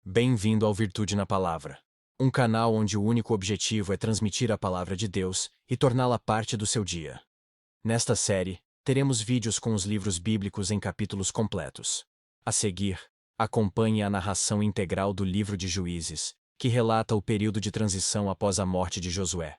Bem-vindo ao Virtude na Palavra, um canal onde o único objetivo é transmitir a palavra de Deus e torná-la parte do seu dia. Nesta série, teremos vídeos com os livros bíblicos em capítulos completos. A seguir, acompanhe a narração integral do livro de Juízes, que relata o período de transição após a morte de Josué.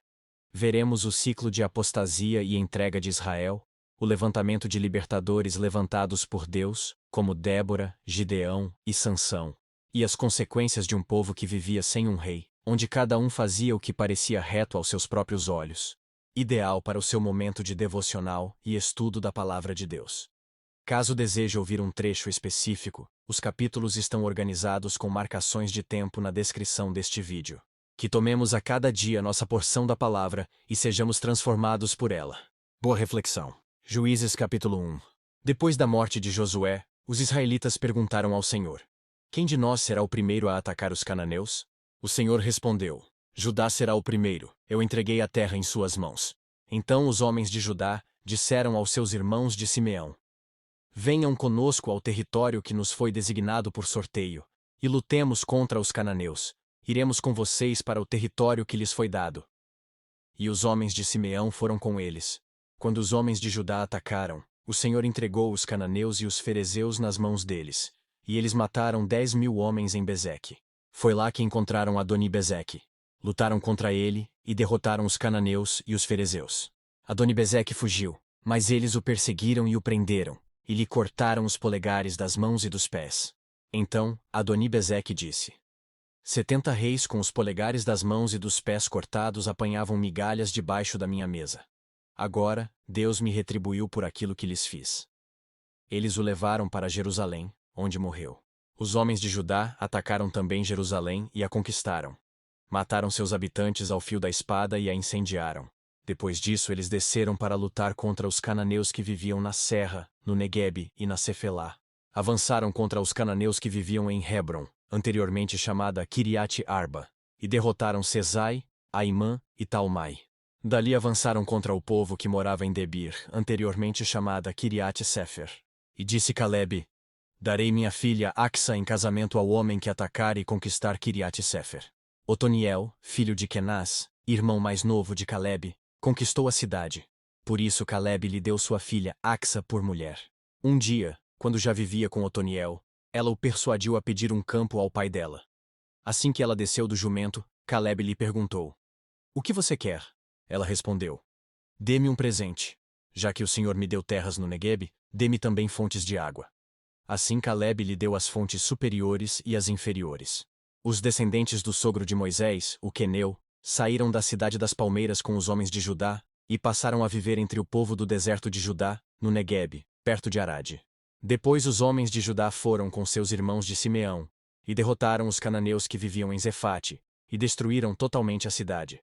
Veremos o ciclo de apostasia e entrega de Israel, o levantamento de libertadores levantados por Deus, como Débora, Gideão e Sansão, e as consequências de um povo que vivia sem um rei, onde cada um fazia o que parecia reto aos seus próprios olhos, ideal para o seu momento de devocional e estudo da Palavra de Deus. Caso deseje ouvir um trecho específico, os capítulos estão organizados com marcações de tempo na descrição deste vídeo. Que tomemos a cada dia nossa porção da palavra e sejamos transformados por ela. Boa reflexão. Juízes capítulo 1. Depois da morte de Josué, os israelitas perguntaram ao Senhor: quem de nós será o primeiro a atacar os cananeus? O Senhor respondeu: Judá será o primeiro, eu entreguei a terra em suas mãos. Então os homens de Judá disseram aos seus irmãos de Simeão: venham conosco ao território que nos foi designado por sorteio, e lutemos contra os cananeus. Iremos com vocês para o território que lhes foi dado. E os homens de Simeão foram com eles. Quando os homens de Judá atacaram, o Senhor entregou os cananeus e os ferezeus nas mãos deles, e eles mataram 10.000 homens em Bezeque. Foi lá que encontraram Adoni-Bezeque. Lutaram contra ele, e derrotaram os cananeus e os ferezeus. Adoni-Bezeque fugiu, mas eles o perseguiram e o prenderam, e lhe cortaram os polegares das mãos e dos pés. Então, Adoni-Bezeque disse: 70 reis com os polegares das mãos e dos pés cortados apanhavam migalhas debaixo da minha mesa. Agora, Deus me retribuiu por aquilo que lhes fiz. Eles o levaram para Jerusalém, onde morreu. Os homens de Judá atacaram também Jerusalém e a conquistaram. Mataram seus habitantes ao fio da espada e a incendiaram. Depois disso eles desceram para lutar contra os cananeus que viviam na serra, no Neguebe e na Cefelá. Avançaram contra os cananeus que viviam em Hebron, anteriormente chamada Kiriate Arba, e derrotaram Sesai, Aimã e Talmai. Dali avançaram contra o povo que morava em Debir, anteriormente chamada Kiriate Sefer. E disse Calebe: darei minha filha Axa em casamento ao homem que atacar e conquistar Kiriate Sefer. Otoniel, filho de Kenaz, irmão mais novo de Calebe, conquistou a cidade. Por isso Calebe lhe deu sua filha Axa por mulher. Um dia, quando já vivia com Otoniel, ela o persuadiu a pedir um campo ao pai dela. Assim que ela desceu do jumento, Calebe lhe perguntou: o que você quer? Ela respondeu: dê-me um presente. Já que o Senhor me deu terras no Neguebe, dê-me também fontes de água. Assim Calebe lhe deu as fontes superiores e as inferiores. Os descendentes do sogro de Moisés, o queneu, saíram da cidade das palmeiras com os homens de Judá e passaram a viver entre o povo do deserto de Judá, no Neguebe, perto de Arade. Depois os homens de Judá foram com seus irmãos de Simeão e derrotaram os cananeus que viviam em Zefate e destruíram totalmente a cidade.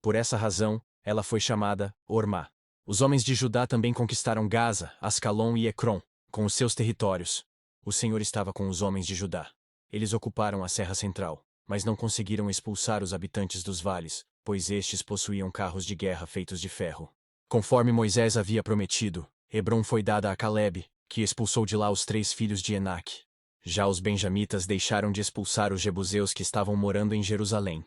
Por essa razão, ela foi chamada Ormá. Os homens de Judá também conquistaram Gaza, Ascalon e Ecrom, com os seus territórios. O Senhor estava com os homens de Judá. Eles ocuparam a Serra Central, mas não conseguiram expulsar os habitantes dos vales, pois estes possuíam carros de guerra feitos de ferro. Conforme Moisés havia prometido, Hebrom foi dada a Calebe, que expulsou de lá os 3 filhos de Enaque. Já os benjamitas deixaram de expulsar os jebuseus que estavam morando em Jerusalém.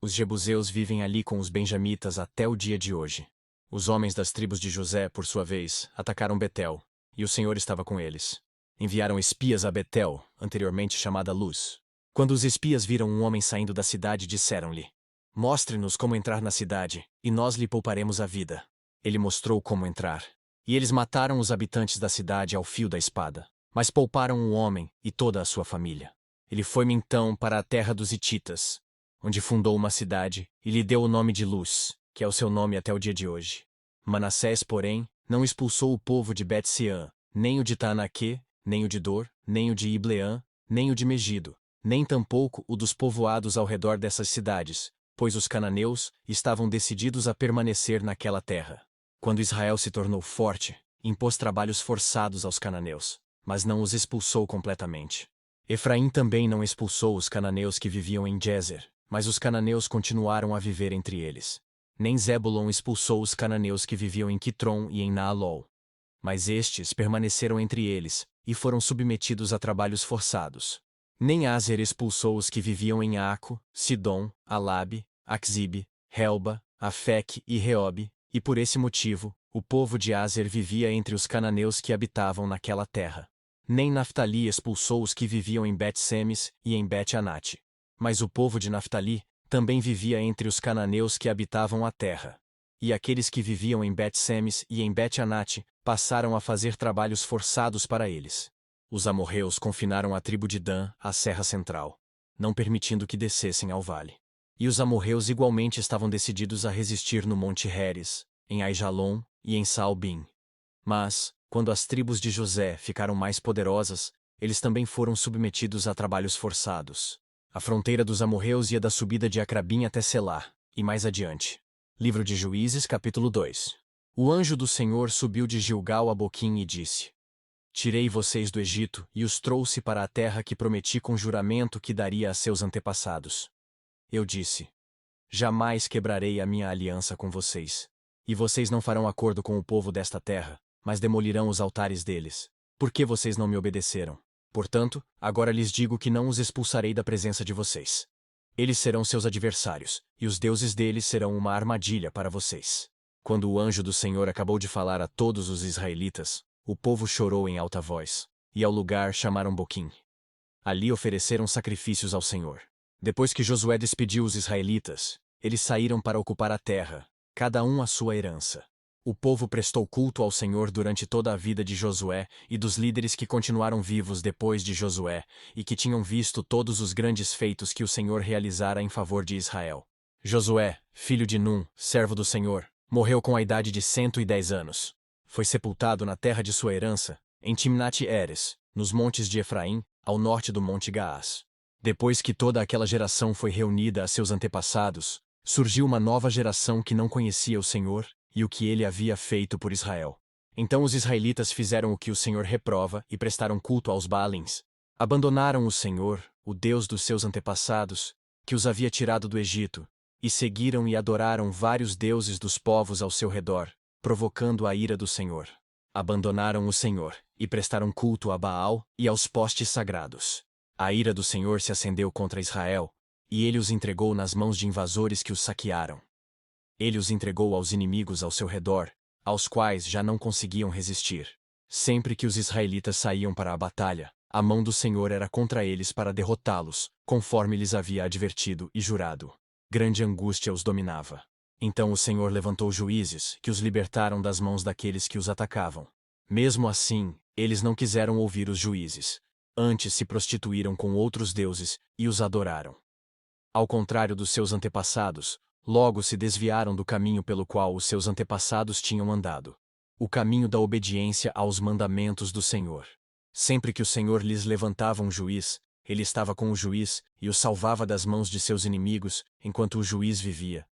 Os jebuseus vivem ali com os benjamitas até o dia de hoje. Os homens das tribos de José, por sua vez, atacaram Betel, e o Senhor estava com eles. Enviaram espias a Betel, anteriormente chamada Luz. Quando os espias viram um homem saindo da cidade, disseram-lhe: mostre-nos como entrar na cidade, e nós lhe pouparemos a vida. Ele mostrou como entrar. E eles mataram os habitantes da cidade ao fio da espada, mas pouparam o homem e toda a sua família. Ele foi-me então para a terra dos Hititas, onde fundou uma cidade, e lhe deu o nome de Luz, que é o seu nome até o dia de hoje. Manassés, porém, não expulsou o povo de Bet-Seã, nem o de Taanaque, nem o de Dor, nem o de Ibleã, nem o de Megido, nem tampouco o dos povoados ao redor dessas cidades, pois os cananeus estavam decididos a permanecer naquela terra. Quando Israel se tornou forte, impôs trabalhos forçados aos cananeus, mas não os expulsou completamente. Efraim também não expulsou os cananeus que viviam em Jezer, mas os cananeus continuaram a viver entre eles. Nem Zebulon expulsou os cananeus que viviam em Quitron e em Naalol. Mas estes permaneceram entre eles, e foram submetidos a trabalhos forçados. Nem Azer expulsou os que viviam em Aco, Sidom, Alabe, Axibe, Helba, Afec e Reobe, e por esse motivo, o povo de Azer vivia entre os cananeus que habitavam naquela terra. Nem Naftali expulsou os que viviam em Bet-Semes e em Bet-Anate. Mas o povo de Naftali também vivia entre os cananeus que habitavam a terra. E aqueles que viviam em Bet-Semes e em Bet-Anate passaram a fazer trabalhos forçados para eles. Os amorreus confinaram a tribo de Dan à serra central, não permitindo que descessem ao vale. E os amorreus igualmente estavam decididos a resistir no Monte Heres, em Aijalon e em Saalbim. Mas, quando as tribos de José ficaram mais poderosas, eles também foram submetidos a trabalhos forçados. A fronteira dos amorreus ia da subida de Acrabim até Selá, e mais adiante. Livro de Juízes, capítulo 2. O anjo do Senhor subiu de Gilgal a Boquim e disse: Tirei vocês do Egito e os trouxe para a terra que prometi com juramento que daria a seus antepassados. Eu disse: Jamais quebrarei a minha aliança com vocês. E vocês não farão acordo com o povo desta terra, mas demolirão os altares deles. Por que vocês não me obedeceram? Portanto, agora lhes digo que não os expulsarei da presença de vocês. Eles serão seus adversários, e os deuses deles serão uma armadilha para vocês. Quando o anjo do Senhor acabou de falar a todos os israelitas, o povo chorou em alta voz, e ao lugar chamaram Boquim. Ali ofereceram sacrifícios ao Senhor. Depois que Josué despediu os israelitas, eles saíram para ocupar a terra, cada um a sua herança. O povo prestou culto ao Senhor durante toda a vida de Josué e dos líderes que continuaram vivos depois de Josué e que tinham visto todos os grandes feitos que o Senhor realizara em favor de Israel. Josué, filho de Num, servo do Senhor, morreu com a idade de 110 anos. Foi sepultado na terra de sua herança, em Timnat-Heres, nos montes de Efraim, ao norte do Monte Gaás. Depois que toda aquela geração foi reunida a seus antepassados, surgiu uma nova geração que não conhecia o Senhor e o que ele havia feito por Israel. Então os israelitas fizeram o que o Senhor reprova e prestaram culto aos Baalins. Abandonaram o Senhor, o Deus dos seus antepassados, que os havia tirado do Egito, e seguiram e adoraram vários deuses dos povos ao seu redor, provocando a ira do Senhor. Abandonaram o Senhor e prestaram culto a Baal e aos postes sagrados. A ira do Senhor se acendeu contra Israel, e ele os entregou nas mãos de invasores que os saquearam. Ele os entregou aos inimigos ao seu redor, aos quais já não conseguiam resistir. Sempre que os israelitas saíam para a batalha, a mão do Senhor era contra eles para derrotá-los, conforme lhes havia advertido e jurado. Grande angústia os dominava. Então o Senhor levantou juízes, que os libertaram das mãos daqueles que os atacavam. Mesmo assim, eles não quiseram ouvir os juízes. Antes se prostituíram com outros deuses e os adoraram. Ao contrário dos seus antepassados, logo se desviaram do caminho pelo qual os seus antepassados tinham andado. O caminho da obediência aos mandamentos do Senhor. Sempre que o Senhor lhes levantava um juiz, ele estava com o juiz e o salvava das mãos de seus inimigos, enquanto o juiz vivia.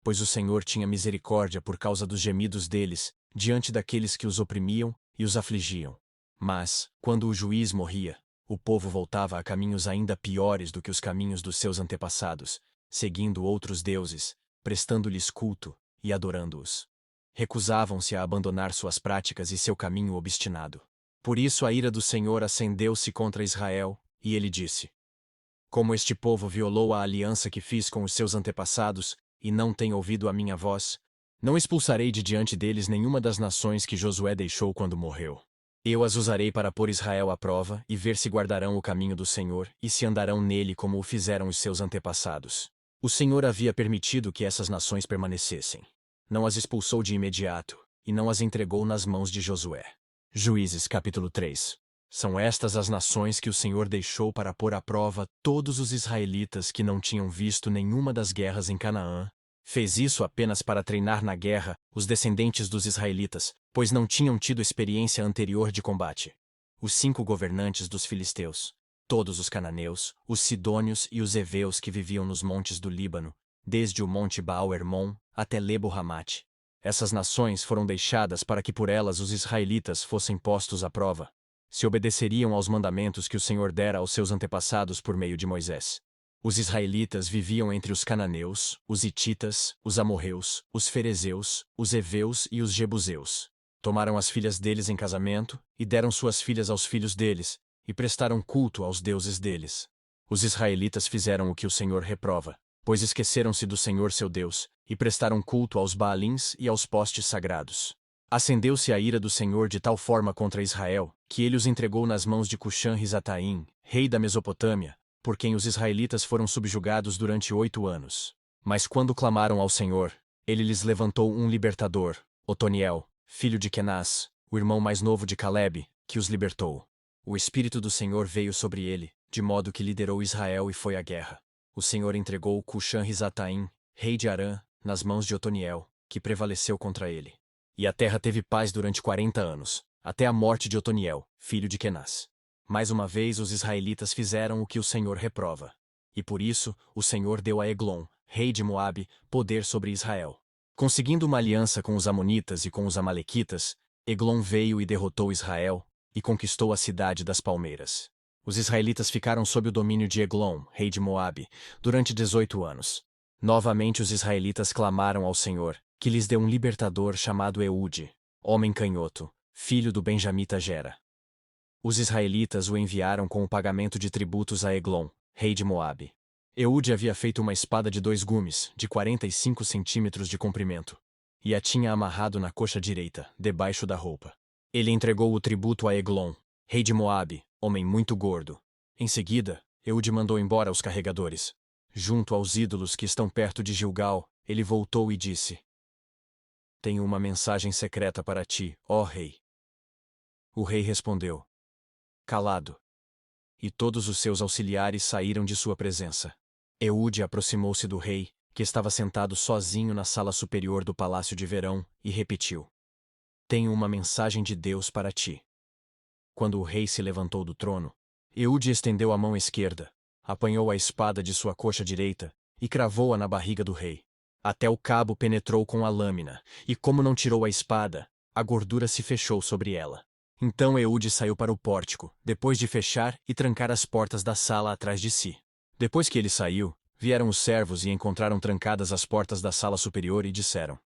Pois o Senhor tinha misericórdia por causa dos gemidos deles, diante daqueles que os oprimiam e os afligiam. Mas, quando o juiz morria, o povo voltava a caminhos ainda piores do que os caminhos dos seus antepassados, seguindo outros deuses, prestando-lhes culto e adorando-os. Recusavam-se a abandonar suas práticas e seu caminho obstinado. Por isso a ira do Senhor acendeu-se contra Israel, e ele disse: Como este povo violou a aliança que fiz com os seus antepassados, e não tem ouvido a minha voz, não expulsarei de diante deles nenhuma das nações que Josué deixou quando morreu. Eu as usarei para pôr Israel à prova e ver se guardarão o caminho do Senhor e se andarão nele como o fizeram os seus antepassados. O Senhor havia permitido que essas nações permanecessem. Não as expulsou de imediato, e não as entregou nas mãos de Josué. Juízes capítulo 3. São estas as nações que o Senhor deixou para pôr à prova todos os israelitas que não tinham visto nenhuma das guerras em Canaã. Fez isso apenas para treinar na guerra os descendentes dos israelitas, pois não tinham tido experiência anterior de combate. Os 5 governantes dos filisteus, todos os cananeus, os sidônios e os heveus que viviam nos montes do Líbano, desde o monte Baal-Hermon até Lebo-Ramate. Essas nações foram deixadas para que por elas os israelitas fossem postos à prova, se obedeceriam aos mandamentos que o Senhor dera aos seus antepassados por meio de Moisés. Os israelitas viviam entre os cananeus, os hititas, os amorreus, os ferezeus, os heveus e os jebuseus. Tomaram as filhas deles em casamento, e deram suas filhas aos filhos deles, e prestaram culto aos deuses deles. Os israelitas fizeram o que o Senhor reprova, pois esqueceram-se do Senhor seu Deus, e prestaram culto aos Baalins e aos postes sagrados. Acendeu-se a ira do Senhor de tal forma contra Israel, que ele os entregou nas mãos de Cuxã-Risataim, rei da Mesopotâmia, por quem os israelitas foram subjugados durante 8 anos. Mas quando clamaram ao Senhor, ele lhes levantou um libertador, Otoniel, filho de Kenaz, o irmão mais novo de Calebe, que os libertou. O Espírito do Senhor veio sobre ele, de modo que liderou Israel e foi à guerra. O Senhor entregou Cuxã-Risataim, rei de Arã, nas mãos de Otoniel, que prevaleceu contra ele. E a terra teve paz durante 40 anos, até a morte de Otoniel, filho de Kenaz. Mais uma vez os israelitas fizeram o que o Senhor reprova. E por isso, o Senhor deu a Eglon, rei de Moabe, poder sobre Israel. Conseguindo uma aliança com os amonitas e com os amalequitas, Eglon veio e derrotou Israel, e conquistou a cidade das palmeiras. Os israelitas ficaram sob o domínio de Eglon, rei de Moabe, durante 18 anos. Novamente os israelitas clamaram ao Senhor, que lhes deu um libertador chamado Eude, homem canhoto, filho do benjamita Gera. Os israelitas o enviaram com o pagamento de tributos a Eglon, rei de Moabe. Eude havia feito uma espada de 2 gumes, de 45 centímetros de comprimento, e a tinha amarrado na coxa direita, debaixo da roupa. Ele entregou o tributo a Eglon, rei de Moabe, homem muito gordo. Em seguida, Eude mandou embora os carregadores. Junto aos ídolos que estão perto de Gilgal, ele voltou e disse: Tenho uma mensagem secreta para ti, ó rei. O rei respondeu: Calado. E todos os seus auxiliares saíram de sua presença. Eude aproximou-se do rei, que estava sentado sozinho na sala superior do palácio de verão, e repetiu: Tenho uma mensagem de Deus para ti. Quando o rei se levantou do trono, Eude estendeu a mão esquerda, apanhou a espada de sua coxa direita e cravou-a na barriga do rei. Até o cabo penetrou com a lâmina, e como não tirou a espada, a gordura se fechou sobre ela. Então Eude saiu para o pórtico, depois de fechar e trancar as portas da sala atrás de si. Depois que ele saiu, vieram os servos e encontraram trancadas as portas da sala superior e disseram: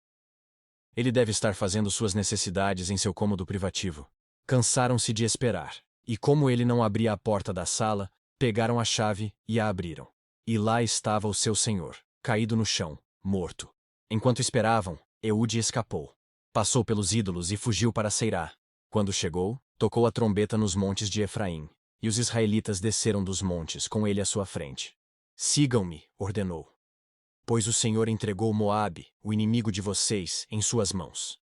Ele deve estar fazendo suas necessidades em seu cômodo privativo. Cansaram-se de esperar, e como ele não abria a porta da sala, pegaram a chave e a abriram. E lá estava o seu senhor, caído no chão, morto. Enquanto esperavam, Eude escapou. Passou pelos ídolos e fugiu para Seirá. Quando chegou, tocou a trombeta nos montes de Efraim, e os israelitas desceram dos montes com ele à sua frente. Sigam-me, ordenou. Pois o Senhor entregou Moabe, o inimigo de vocês, em suas mãos.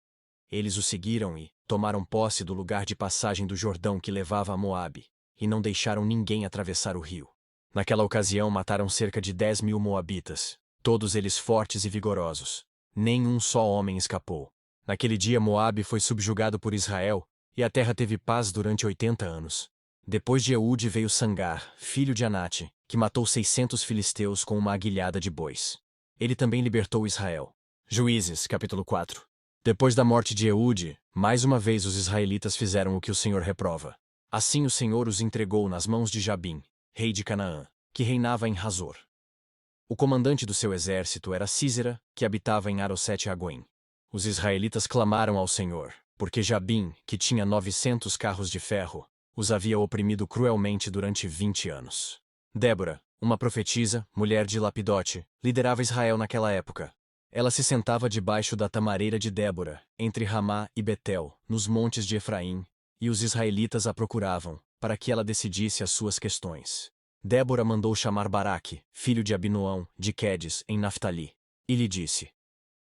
Eles o seguiram e tomaram posse do lugar de passagem do Jordão que levava a Moabe, e não deixaram ninguém atravessar o rio. Naquela ocasião mataram cerca de 10.000 moabitas, todos eles fortes e vigorosos. Nenhum só homem escapou. Naquele dia Moabe foi subjugado por Israel, e a terra teve paz durante 80 anos. Depois de Eude veio Sangar, filho de Anate, que matou 600 filisteus com uma aguilhada de bois. Ele também libertou Israel. Juízes, capítulo 4. Depois da morte de Eude, mais uma vez os israelitas fizeram o que o Senhor reprova. Assim o Senhor os entregou nas mãos de Jabim, rei de Canaã, que reinava em Hazor. O comandante do seu exército era Sísera, que habitava em Arosete-Agoim. Os israelitas clamaram ao Senhor, porque Jabim, que tinha 900 carros de ferro, os havia oprimido cruelmente durante 20 anos. Débora, uma profetisa, mulher de Lapidote, liderava Israel naquela época. Ela se sentava debaixo da tamareira de Débora, entre Ramá e Betel, nos montes de Efraim, e os israelitas a procuravam, para que ela decidisse as suas questões. Débora mandou chamar Baraque, filho de Abinoão, de Quedes, em Naftali, e lhe disse: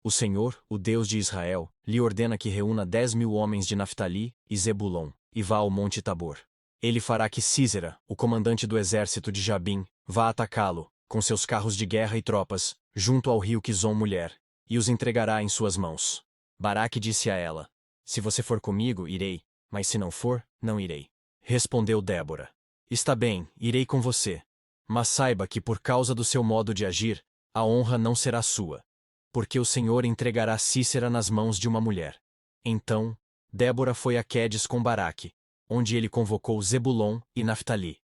O Senhor, o Deus de Israel, lhe ordena que reúna 10.000 homens de Naftali e Zebulon, e vá ao monte Tabor. Ele fará que Sísera, o comandante do exército de Jabim, vá atacá-lo, com seus carros de guerra e tropas, junto ao rio Quizon mulher, e os entregará em suas mãos. Baraque disse a ela: Se você for comigo, irei, mas se não for, não irei. Respondeu Débora: Está bem, irei com você. Mas saiba que por causa do seu modo de agir, a honra não será sua, porque o Senhor entregará Sísera nas mãos de uma mulher. Então, Débora foi a Quedes com Baraque, onde ele convocou Zebulon e Naftali.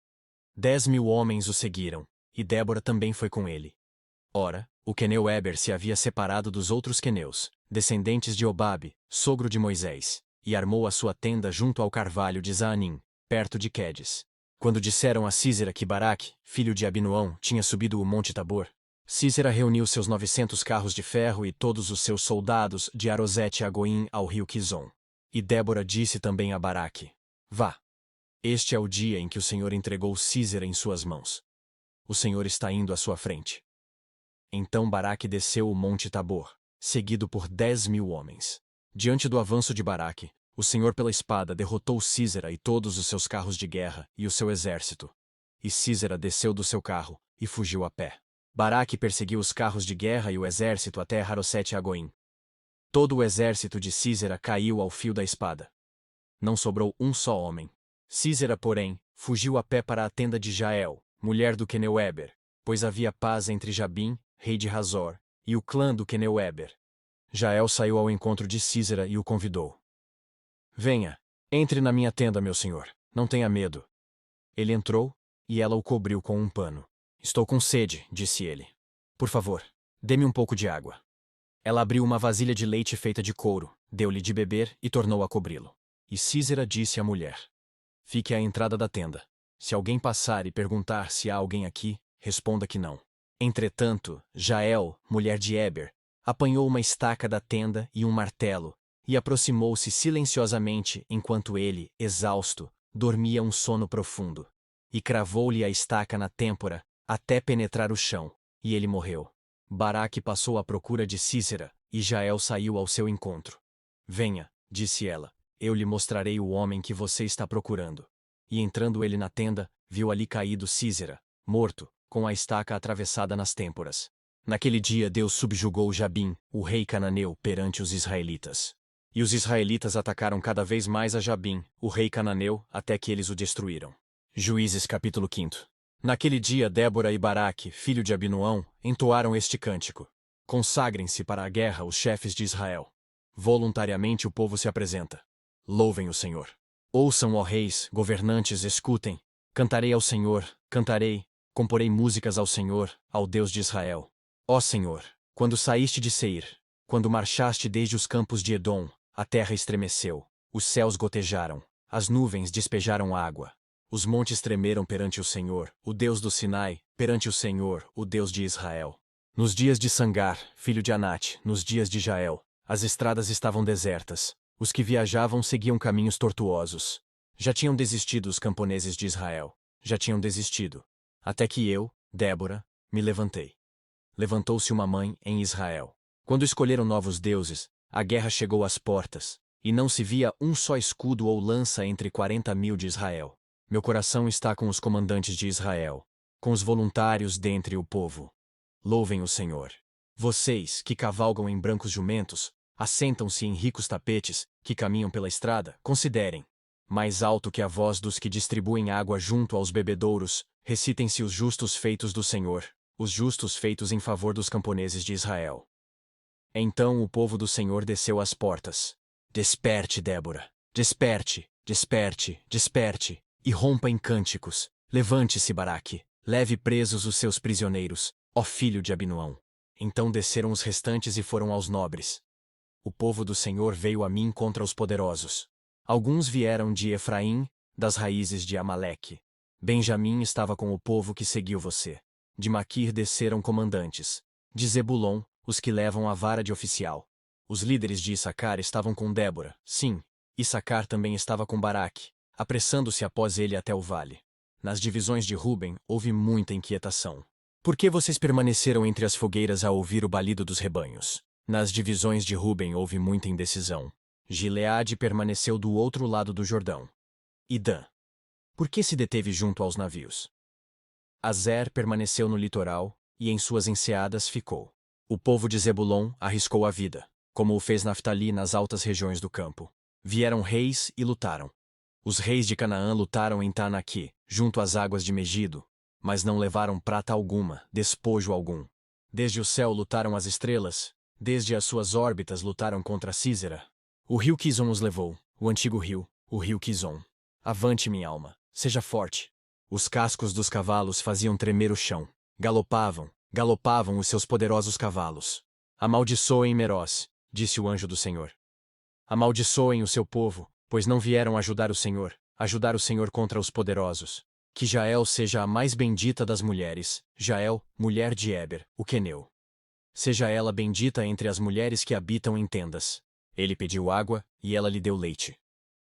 10.000 homens o seguiram, e Débora também foi com ele. Ora, o queneu Eber se havia separado dos outros queneus, descendentes de Obabe, sogro de Moisés, e armou a sua tenda junto ao carvalho de Zaanim, perto de Quedes. Quando disseram a Sísera que Baraque, filho de Abinoão, tinha subido o monte Tabor, Sísera reuniu seus 900 carros de ferro e todos os seus soldados de Arosete a Goim ao rio Quizon. E Débora disse também a Baraque: Vá. Este é o dia em que o Senhor entregou Sísera em suas mãos. O Senhor está indo à sua frente. Então Baraque desceu o monte Tabor, seguido por 10.000 homens. Diante do avanço de Baraque, o Senhor pela espada derrotou Sísera e todos os seus carros de guerra e o seu exército. E Sísera desceu do seu carro e fugiu a pé. Baraque perseguiu os carros de guerra e o exército até Harosete-Agoim. Todo o exército de Sísera caiu ao fio da espada. Não sobrou um só homem. Sísera, porém, fugiu a pé para a tenda de Jael, mulher do queneu Eber, pois havia paz entre Jabim, rei de Hazor, e o clã do queneu Eber. Jael saiu ao encontro de Sísera e o convidou. Venha, entre na minha tenda, meu senhor, não tenha medo. Ele entrou, e ela o cobriu com um pano. Estou com sede, disse ele. Por favor, dê-me um pouco de água. Ela abriu uma vasilha de leite feita de couro, deu-lhe de beber e tornou a cobri-lo. E Sísera disse à mulher: Fique à entrada da tenda. Se alguém passar e perguntar se há alguém aqui, responda que não. Entretanto, Jael, mulher de Eber, apanhou uma estaca da tenda e um martelo, e aproximou-se silenciosamente enquanto ele, exausto, dormia um sono profundo. E cravou-lhe a estaca na têmpora, até penetrar o chão, e ele morreu. Baraque passou à procura de Sísera, e Jael saiu ao seu encontro. Venha, disse ela, eu lhe mostrarei o homem que você está procurando. E entrando ele na tenda, viu ali caído Sísera, morto, com a estaca atravessada nas têmporas. Naquele dia Deus subjugou Jabim, o rei cananeu, perante os israelitas. E os israelitas atacaram cada vez mais a Jabim, o rei cananeu, até que eles o destruíram. Juízes capítulo 5. Naquele dia Débora e Baraque, filho de Abinoão, entoaram este cântico. Consagrem-se para a guerra os chefes de Israel. Voluntariamente o povo se apresenta. Louvem o Senhor. Ouçam, ó reis, governantes, escutem. Cantarei ao Senhor, cantarei, comporei músicas ao Senhor, ao Deus de Israel. Ó Senhor, quando saíste de Seir, quando marchaste desde os campos de Edom, a terra estremeceu, os céus gotejaram, as nuvens despejaram água. Os montes tremeram perante o Senhor, o Deus do Sinai, perante o Senhor, o Deus de Israel. Nos dias de Sangar, filho de Anate, nos dias de Jael, as estradas estavam desertas, os que viajavam seguiam caminhos tortuosos. Já tinham desistido os camponeses de Israel, já tinham desistido. Até que eu, Débora, me levantei. Levantou-se uma mãe em Israel. Quando escolheram novos deuses, a guerra chegou às portas, e não se via um só escudo ou lança entre 40.000 de Israel. Meu coração está com os comandantes de Israel, com os voluntários dentre o povo. Louvem o Senhor. Vocês, que cavalgam em brancos jumentos, assentam-se em ricos tapetes, que caminham pela estrada, considerem. Mais alto que a voz dos que distribuem água junto aos bebedouros, recitem-se os justos feitos do Senhor, os justos feitos em favor dos camponeses de Israel. Então o povo do Senhor desceu às portas. Desperte, Débora. Desperte, desperte, desperte. E rompa em cânticos. Levante-se, Baraque, leve presos os seus prisioneiros, ó filho de Abinoão. Então desceram os restantes e foram aos nobres. O povo do Senhor veio a mim contra os poderosos. Alguns vieram de Efraim, das raízes de Amaleque. Benjamim estava com o povo que seguiu você. De Maquir desceram comandantes. De Zebulon, os que levam a vara de oficial. Os líderes de Issacar estavam com Débora, sim, Issacar também estava com Baraque, apressando-se após ele até o vale. Nas divisões de Ruben houve muita inquietação. Por que vocês permaneceram entre as fogueiras a ouvir o balido dos rebanhos? Nas divisões de Ruben houve muita indecisão. Gileade permaneceu do outro lado do Jordão. E Dan? Por que se deteve junto aos navios? Azer permaneceu no litoral, e em suas enseadas ficou. O povo de Zebulon arriscou a vida, como o fez Naftali nas altas regiões do campo. Vieram reis e lutaram. Os reis de Canaã lutaram em Taanaqui, junto às águas de Megido, mas não levaram prata alguma, despojo algum. Desde o céu lutaram as estrelas, desde as suas órbitas lutaram contra Sísera. O rio Quizon os levou, o antigo rio, o rio Quizon. Avante, minha alma, seja forte. Os cascos dos cavalos faziam tremer o chão. Galopavam, galopavam os seus poderosos cavalos. Amaldiçoem Meroz, disse o anjo do Senhor. Amaldiçoem o seu povo, pois não vieram ajudar o Senhor contra os poderosos. Que Jael seja a mais bendita das mulheres, Jael, mulher de Eber, o queneu. Seja ela bendita entre as mulheres que habitam em tendas. Ele pediu água, e ela lhe deu leite.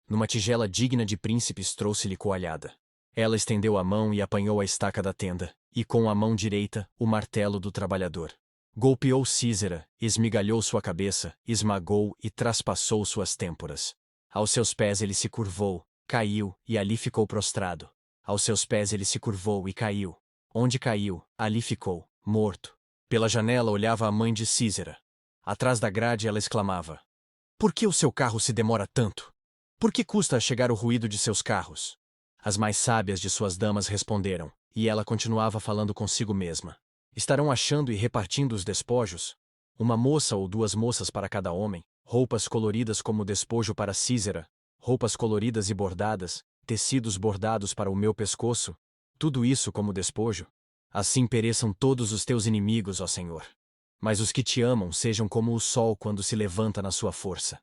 Numa tigela digna de príncipes trouxe-lhe coalhada. Ela estendeu a mão e apanhou a estaca da tenda, e com a mão direita, o martelo do trabalhador. Golpeou Sísera, esmigalhou sua cabeça, esmagou e traspassou suas têmporas. Aos seus pés ele se curvou, caiu, e ali ficou prostrado. Aos seus pés ele se curvou e caiu. Onde caiu, ali ficou, morto. Pela janela olhava a mãe de Sísera. Atrás da grade ela exclamava: Por que o seu carro se demora tanto? Por que custa a chegar o ruído de seus carros? As mais sábias de suas damas responderam, e ela continuava falando consigo mesma. Estarão achando e repartindo os despojos? Uma moça ou duas moças para cada homem, roupas coloridas como despojo para Sísera, roupas coloridas e bordadas, tecidos bordados para o meu pescoço, tudo isso como despojo? Assim pereçam todos os teus inimigos, ó Senhor. Mas os que te amam sejam como o sol quando se levanta na sua força.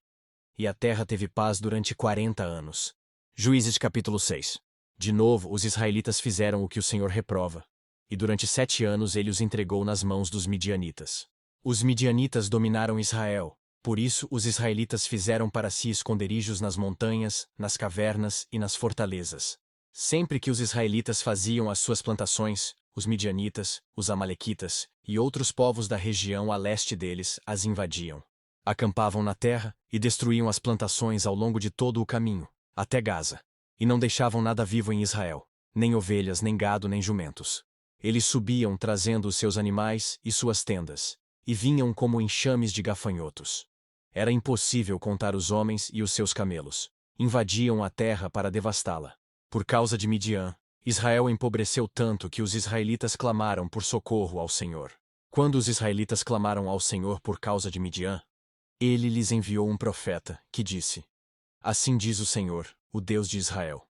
E a terra teve paz durante 40 anos. Juízes capítulo 6. De novo, os israelitas fizeram o que o Senhor reprova. E durante 7 anos ele os entregou nas mãos dos midianitas. Os midianitas dominaram Israel, por isso os israelitas fizeram para si esconderijos nas montanhas, nas cavernas e nas fortalezas. Sempre que os israelitas faziam as suas plantações, os midianitas, os amalequitas e outros povos da região a leste deles as invadiam. Acampavam na terra e destruíam as plantações ao longo de todo o caminho, até Gaza. E não deixavam nada vivo em Israel, nem ovelhas, nem gado, nem jumentos. Eles subiam trazendo os seus animais e suas tendas, e vinham como enxames de gafanhotos. Era impossível contar os homens e os seus camelos. Invadiam a terra para devastá-la. Por causa de Midian, Israel empobreceu tanto que os israelitas clamaram por socorro ao Senhor. Quando os israelitas clamaram ao Senhor por causa de Midian, ele lhes enviou um profeta, que disse: Assim diz o Senhor, o Deus de Israel: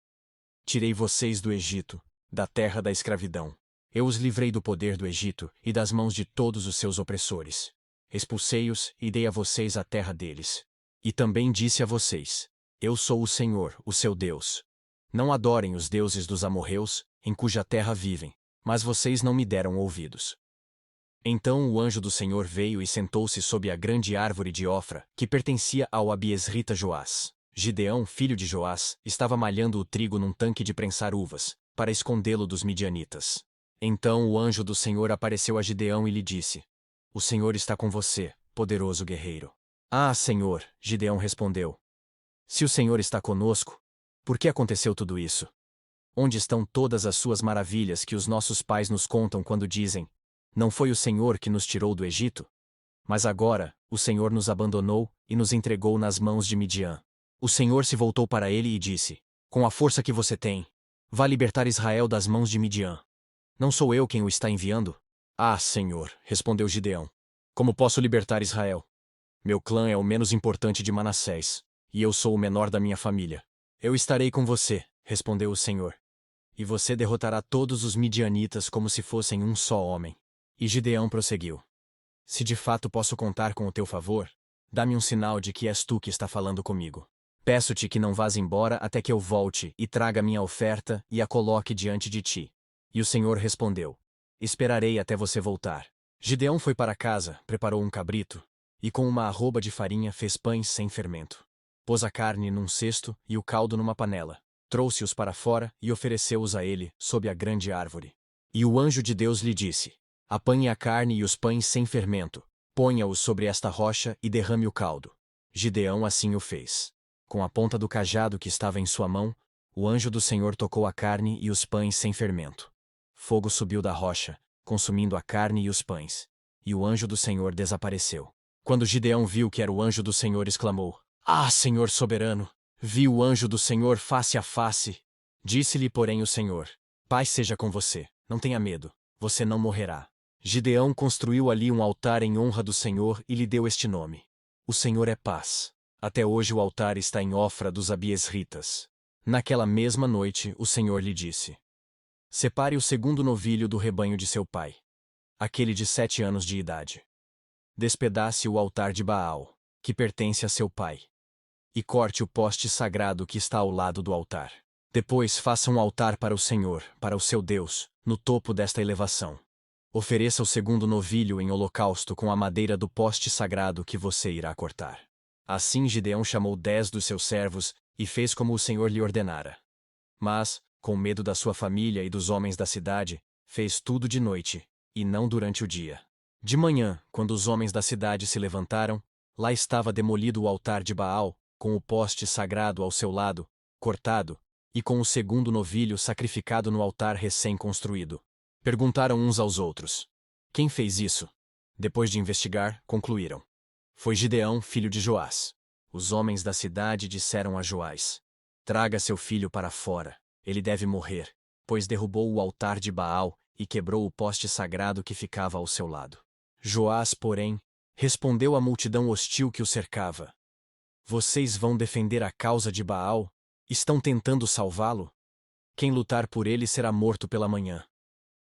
Tirei vocês do Egito, da terra da escravidão. Eu os livrei do poder do Egito e das mãos de todos os seus opressores. Expulsei-os e dei a vocês a terra deles. E também disse a vocês: Eu sou o Senhor, o seu Deus. Não adorem os deuses dos amorreus, em cuja terra vivem, mas vocês não me deram ouvidos. Então o anjo do Senhor veio e sentou-se sob a grande árvore de Ofra, que pertencia ao abiesrita Joás. Gideão, filho de Joás, estava malhando o trigo num tanque de prensar uvas, para escondê-lo dos midianitas. Então o anjo do Senhor apareceu a Gideão e lhe disse: O Senhor está com você, poderoso guerreiro. Ah, Senhor, Gideão respondeu. Se o Senhor está conosco, por que aconteceu tudo isso? Onde estão todas as suas maravilhas que os nossos pais nos contam quando dizem: Não foi o Senhor que nos tirou do Egito? Mas agora, o Senhor nos abandonou e nos entregou nas mãos de Midian. O Senhor se voltou para ele e disse: Com a força que você tem, vá libertar Israel das mãos de Midian. Não sou eu quem o está enviando? Ah, Senhor, respondeu Gideão. Como posso libertar Israel? Meu clã é o menos importante de Manassés, e eu sou o menor da minha família. Eu estarei com você, respondeu o Senhor. E você derrotará todos os midianitas como se fossem um só homem. E Gideão prosseguiu: Se de fato posso contar com o teu favor, dá-me um sinal de que és tu que está falando comigo. Peço-te que não vás embora até que eu volte e traga minha oferta e a coloque diante de ti. E o Senhor respondeu: Esperarei até você voltar. Gideão foi para casa, preparou um cabrito, e com uma arroba de farinha fez pães sem fermento. Pôs a carne num cesto e o caldo numa panela. Trouxe-os para fora e ofereceu-os a ele, sob a grande árvore. E o anjo de Deus lhe disse: Apanhe a carne e os pães sem fermento, ponha-os sobre esta rocha e derrame o caldo. Gideão assim o fez. Com a ponta do cajado que estava em sua mão, o anjo do Senhor tocou a carne e os pães sem fermento. Fogo subiu da rocha, consumindo a carne e os pães. E o anjo do Senhor desapareceu. Quando Gideão viu que era o anjo do Senhor, exclamou: Ah, Senhor soberano! Vi o anjo do Senhor face a face. Disse-lhe, porém, o Senhor: Paz seja com você, não tenha medo, você não morrerá. Gideão construiu ali um altar em honra do Senhor e lhe deu este nome: O Senhor é paz. Até hoje o altar está em Ofra dos abiesritas. Naquela mesma noite, o Senhor lhe disse: Separe o segundo novilho do rebanho de seu pai, aquele de 7 anos de idade. Despedace o altar de Baal, que pertence a seu pai, e corte o poste sagrado que está ao lado do altar. Depois faça um altar para o Senhor, para o seu Deus, no topo desta elevação. Ofereça o segundo novilho em holocausto com a madeira do poste sagrado que você irá cortar. Assim Gideão chamou 10 dos seus servos e fez como o Senhor lhe ordenara. Mas, com medo da sua família e dos homens da cidade, fez tudo de noite, e não durante o dia. De manhã, quando os homens da cidade se levantaram, lá estava demolido o altar de Baal, com o poste sagrado ao seu lado, cortado, e com o segundo novilho sacrificado no altar recém-construído. Perguntaram uns aos outros: quem fez isso? Depois de investigar, concluíram: foi Gideão, filho de Joás. Os homens da cidade disseram a Joás: traga seu filho para fora, ele deve morrer, pois derrubou o altar de Baal e quebrou o poste sagrado que ficava ao seu lado. Joás, porém, respondeu à multidão hostil que o cercava: vocês vão defender a causa de Baal? Estão tentando salvá-lo? Quem lutar por ele será morto pela manhã.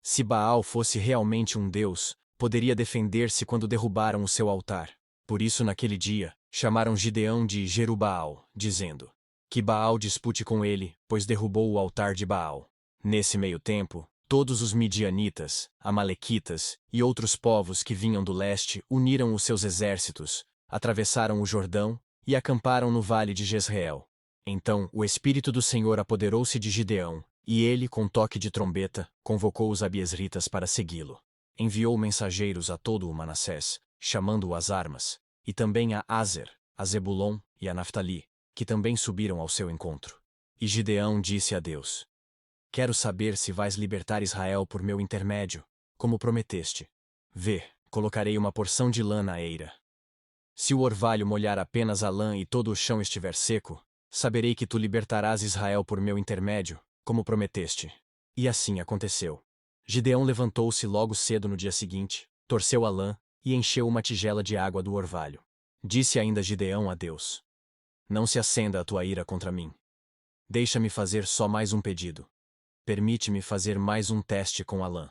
Se Baal fosse realmente um deus, poderia defender-se quando derrubaram o seu altar. Por isso, naquele dia, chamaram Gideão de Jerubaal, dizendo: que Baal dispute com ele, pois derrubou o altar de Baal. Nesse meio tempo, todos os midianitas, amalequitas e outros povos que vinham do leste uniram os seus exércitos, atravessaram o Jordão e acamparam no vale de Jezreel. Então o Espírito do Senhor apoderou-se de Gideão, e ele, com toque de trombeta, convocou os abiesritas para segui-lo. Enviou mensageiros a todo o Manassés, chamando-o às armas, e também a Azer, a Zebulon e a Naftali, que também subiram ao seu encontro. E Gideão disse a Deus: quero saber se vais libertar Israel por meu intermédio, como prometeste. Vê, colocarei uma porção de lã na eira. Se o orvalho molhar apenas a lã e todo o chão estiver seco, saberei que tu libertarás Israel por meu intermédio, como prometeste. E assim aconteceu. Gideão levantou-se logo cedo no dia seguinte, torceu a lã e encheu uma tigela de água do orvalho. Disse ainda Gideão a Deus: não se acenda a tua ira contra mim. Deixa-me fazer só mais um pedido. Permite-me fazer mais um teste com a lã.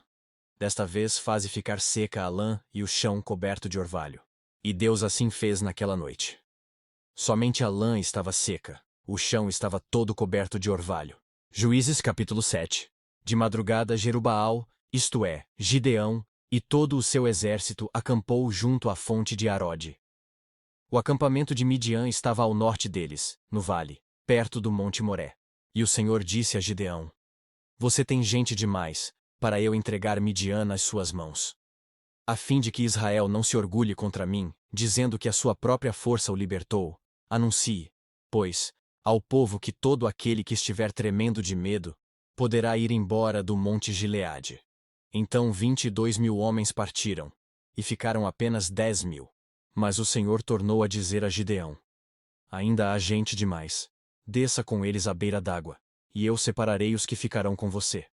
Desta vez faze ficar seca a lã e o chão coberto de orvalho. E Deus assim fez naquela noite. Somente a lã estava seca, o chão estava todo coberto de orvalho. Juízes capítulo 7. De madrugada Jerubaal, isto é, Gideão, e todo o seu exército acampou junto à fonte de Arode. O acampamento de Midian estava ao norte deles, no vale, perto do monte Moré. E o Senhor disse a Gideão: você tem gente demais, para eu entregar Midian nas suas mãos. A fim de que Israel não se orgulhe contra mim, dizendo que a sua própria força o libertou, anuncie, pois, ao povo que todo aquele que estiver tremendo de medo, poderá ir embora do monte Gileade. Então 22.000 homens partiram, e ficaram apenas 10.000. Mas o Senhor tornou a dizer a Gideão: ainda há gente demais. Desça com eles à beira d'água, e eu separarei os que ficarão com você.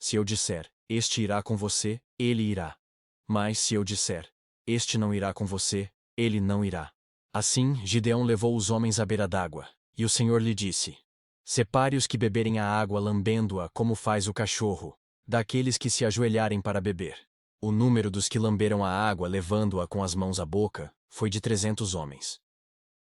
Se eu disser, este irá com você, ele irá. Mas se eu disser, este não irá com você, ele não irá. Assim, Gideão levou os homens à beira d'água, e o Senhor lhe disse: separe os que beberem a água lambendo-a como faz o cachorro, daqueles que se ajoelharem para beber. O número dos que lamberam a água levando-a com as mãos à boca foi de 300 homens.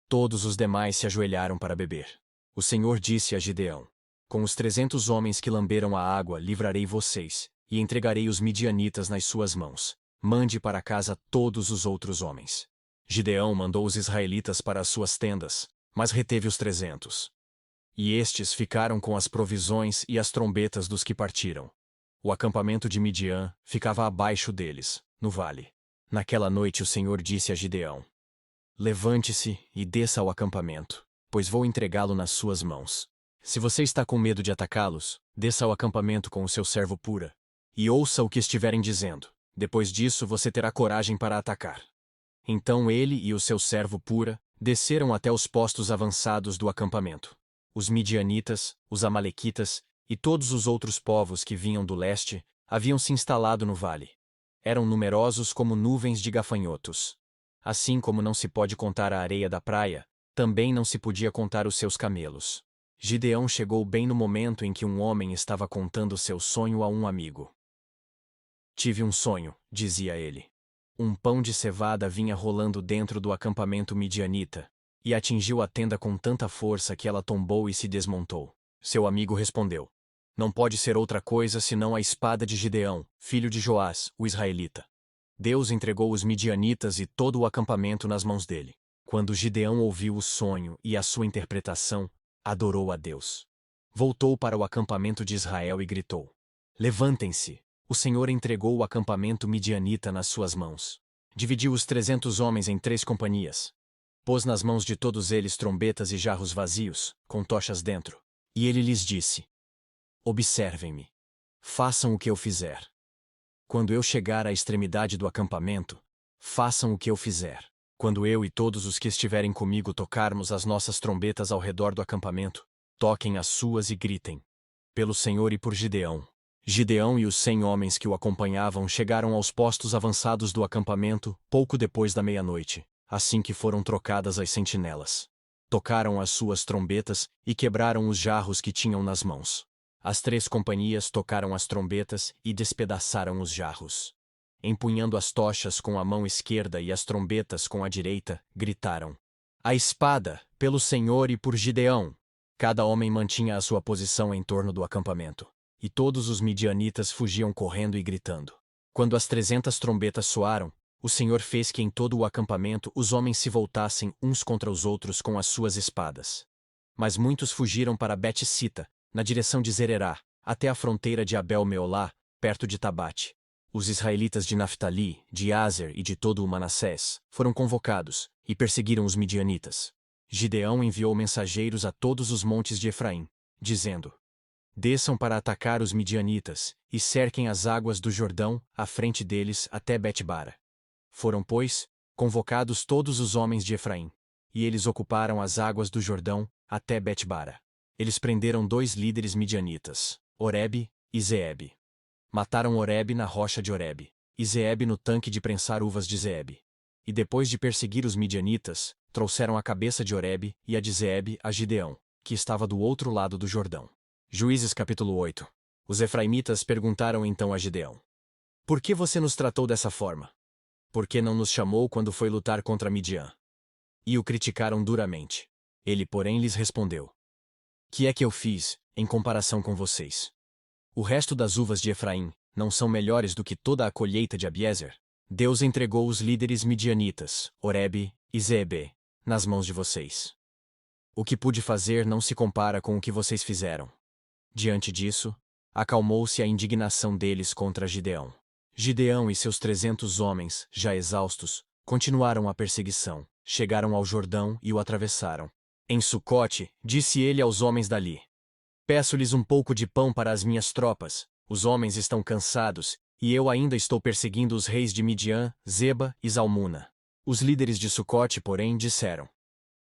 Todos os demais se ajoelharam para beber. O Senhor disse a Gideão: com os 300 homens que lamberam a água livrarei vocês, e entregarei os midianitas nas suas mãos. Mande para casa todos os outros homens. Gideão mandou os israelitas para as suas tendas, mas reteve os 300. E estes ficaram com as provisões e as trombetas dos que partiram. O acampamento de Midian ficava abaixo deles, no vale. Naquela noite o Senhor disse a Gideão: levante-se e desça ao acampamento, pois vou entregá-lo nas suas mãos. Se você está com medo de atacá-los, desça ao acampamento com o seu servo Pura, e ouça o que estiverem dizendo. Depois disso você terá coragem para atacar. Então ele e o seu servo Pura desceram até os postos avançados do acampamento. Os midianitas, os amalequitas e todos os outros povos que vinham do leste haviam se instalado no vale. Eram numerosos como nuvens de gafanhotos. Assim como não se pode contar a areia da praia, também não se podia contar os seus camelos. Gideão chegou bem no momento em que um homem estava contando seu sonho a um amigo. Tive um sonho, dizia ele. Um pão de cevada vinha rolando dentro do acampamento midianita, e atingiu a tenda com tanta força que ela tombou e se desmontou. Seu amigo respondeu: Não pode ser outra coisa senão a espada de Gideão, filho de Joás, o israelita. Deus entregou os midianitas e todo o acampamento nas mãos dele. Quando Gideão ouviu o sonho e a sua interpretação, adorou a Deus. Voltou para o acampamento de Israel e gritou: Levantem-se! O Senhor entregou o acampamento midianita nas suas mãos. Dividiu os 300 homens em 3 companhias. Pôs nas mãos de todos eles trombetas e jarros vazios, com tochas dentro. E ele lhes disse: Observem-me. Façam o que eu fizer. Quando eu chegar à extremidade do acampamento, façam o que eu fizer. Quando eu e todos os que estiverem comigo tocarmos as nossas trombetas ao redor do acampamento, toquem as suas e gritem: Pelo Senhor e por Gideão. Gideão e os 100 homens que o acompanhavam chegaram aos postos avançados do acampamento pouco depois da meia-noite, assim que foram trocadas as sentinelas. Tocaram as suas trombetas e quebraram os jarros que tinham nas mãos. As 3 companhias tocaram as trombetas e despedaçaram os jarros. Empunhando as tochas com a mão esquerda e as trombetas com a direita, gritaram: A espada, pelo Senhor e por Gideão! Cada homem mantinha a sua posição em torno do acampamento. E todos os midianitas fugiam correndo e gritando. Quando as 300 trombetas soaram, o Senhor fez que em todo o acampamento os homens se voltassem uns contra os outros com as suas espadas. Mas muitos fugiram para Bet-Sita, na direção de Zererá, até a fronteira de Abel-Meolá, perto de Tabate. Os israelitas de Naftali, de Azer e de todo o Manassés foram convocados e perseguiram os midianitas. Gideão enviou mensageiros a todos os montes de Efraim, dizendo: Desçam para atacar os midianitas, e cerquem as águas do Jordão, à frente deles até Bet-bara. Foram, pois, convocados todos os homens de Efraim, e eles ocuparam as águas do Jordão, até Bet-bara. Eles prenderam 2 líderes midianitas, Oreb e Zeeb. Mataram Oreb na rocha de Oreb, e Zeeb no tanque de prensar uvas de Zeeb. E depois de perseguir os midianitas, trouxeram a cabeça de Oreb e a de Zeeb a Gideão, que estava do outro lado do Jordão. Juízes capítulo 8. Os efraimitas perguntaram então a Gideão: Por que você nos tratou dessa forma? Por que não nos chamou quando foi lutar contra Midian? E o criticaram duramente. Ele, porém, lhes respondeu: Que é que eu fiz, em comparação com vocês? O resto das uvas de Efraim não são melhores do que toda a colheita de Abiezer? Deus entregou os líderes midianitas, Oreb e Zeeb, nas mãos de vocês. O que pude fazer não se compara com o que vocês fizeram. Diante disso, acalmou-se a indignação deles contra Gideão. Gideão e seus 300 homens, já exaustos, continuaram a perseguição, chegaram ao Jordão e o atravessaram. Em Sucote, disse ele aos homens dali: Peço-lhes um pouco de pão para as minhas tropas, os homens estão cansados, e eu ainda estou perseguindo os reis de Midian, Zeba e Zalmuna. Os líderes de Sucote, porém, disseram: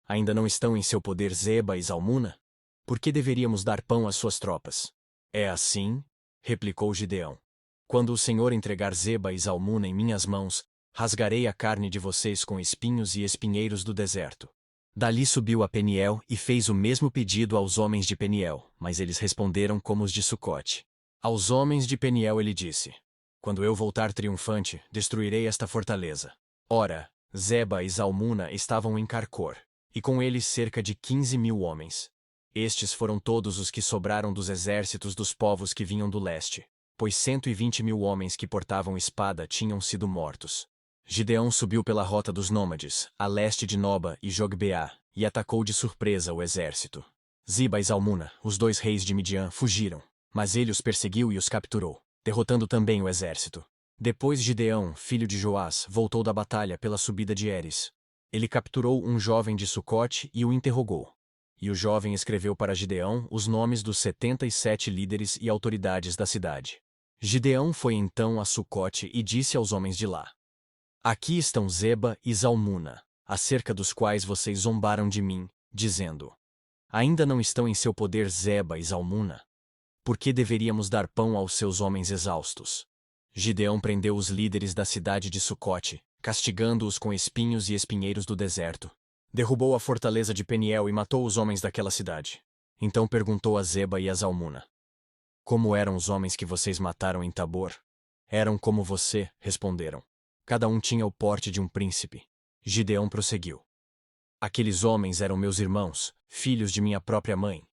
Ainda não estão em seu poder Zeba e Zalmuna? Por que deveríamos dar pão às suas tropas? É assim? Replicou Gideão. Quando o Senhor entregar Zeba e Zalmuna em minhas mãos, rasgarei a carne de vocês com espinhos e espinheiros do deserto. Dali subiu a Peniel e fez o mesmo pedido aos homens de Peniel, mas eles responderam como os de Sucote. Aos homens de Peniel ele disse: Quando eu voltar triunfante, destruirei esta fortaleza. Ora, Zeba e Zalmuna estavam em Carcor, e com eles cerca de 15.000 homens. Estes foram todos os que sobraram dos exércitos dos povos que vinham do leste, pois 120.000 homens que portavam espada tinham sido mortos. Gideão subiu pela rota dos nômades, a leste de Noba e Jogbeá, e atacou de surpresa o exército. Ziba e Zalmuna, os 2 reis de Midian, fugiram, mas ele os perseguiu e os capturou, derrotando também o exército. Depois Gideão, filho de Joás, voltou da batalha pela subida de Heres. Ele capturou um jovem de Sucote e o interrogou. E o jovem escreveu para Gideão os nomes dos 77 líderes e autoridades da cidade. Gideão foi então a Sucote e disse aos homens de lá: Aqui estão Zeba e Zalmuna, acerca dos quais vocês zombaram de mim, dizendo: Ainda não estão em seu poder Zeba e Zalmuna? Por que deveríamos dar pão aos seus homens exaustos? Gideão prendeu os líderes da cidade de Sucote, castigando-os com espinhos e espinheiros do deserto. Derrubou a fortaleza de Peniel e matou os homens daquela cidade. Então perguntou a Zeba e a Zalmuna: Como eram os homens que vocês mataram em Tabor? Eram como você, responderam. Cada um tinha o porte de um príncipe. Gideão prosseguiu: Aqueles homens eram meus irmãos, filhos de minha própria mãe.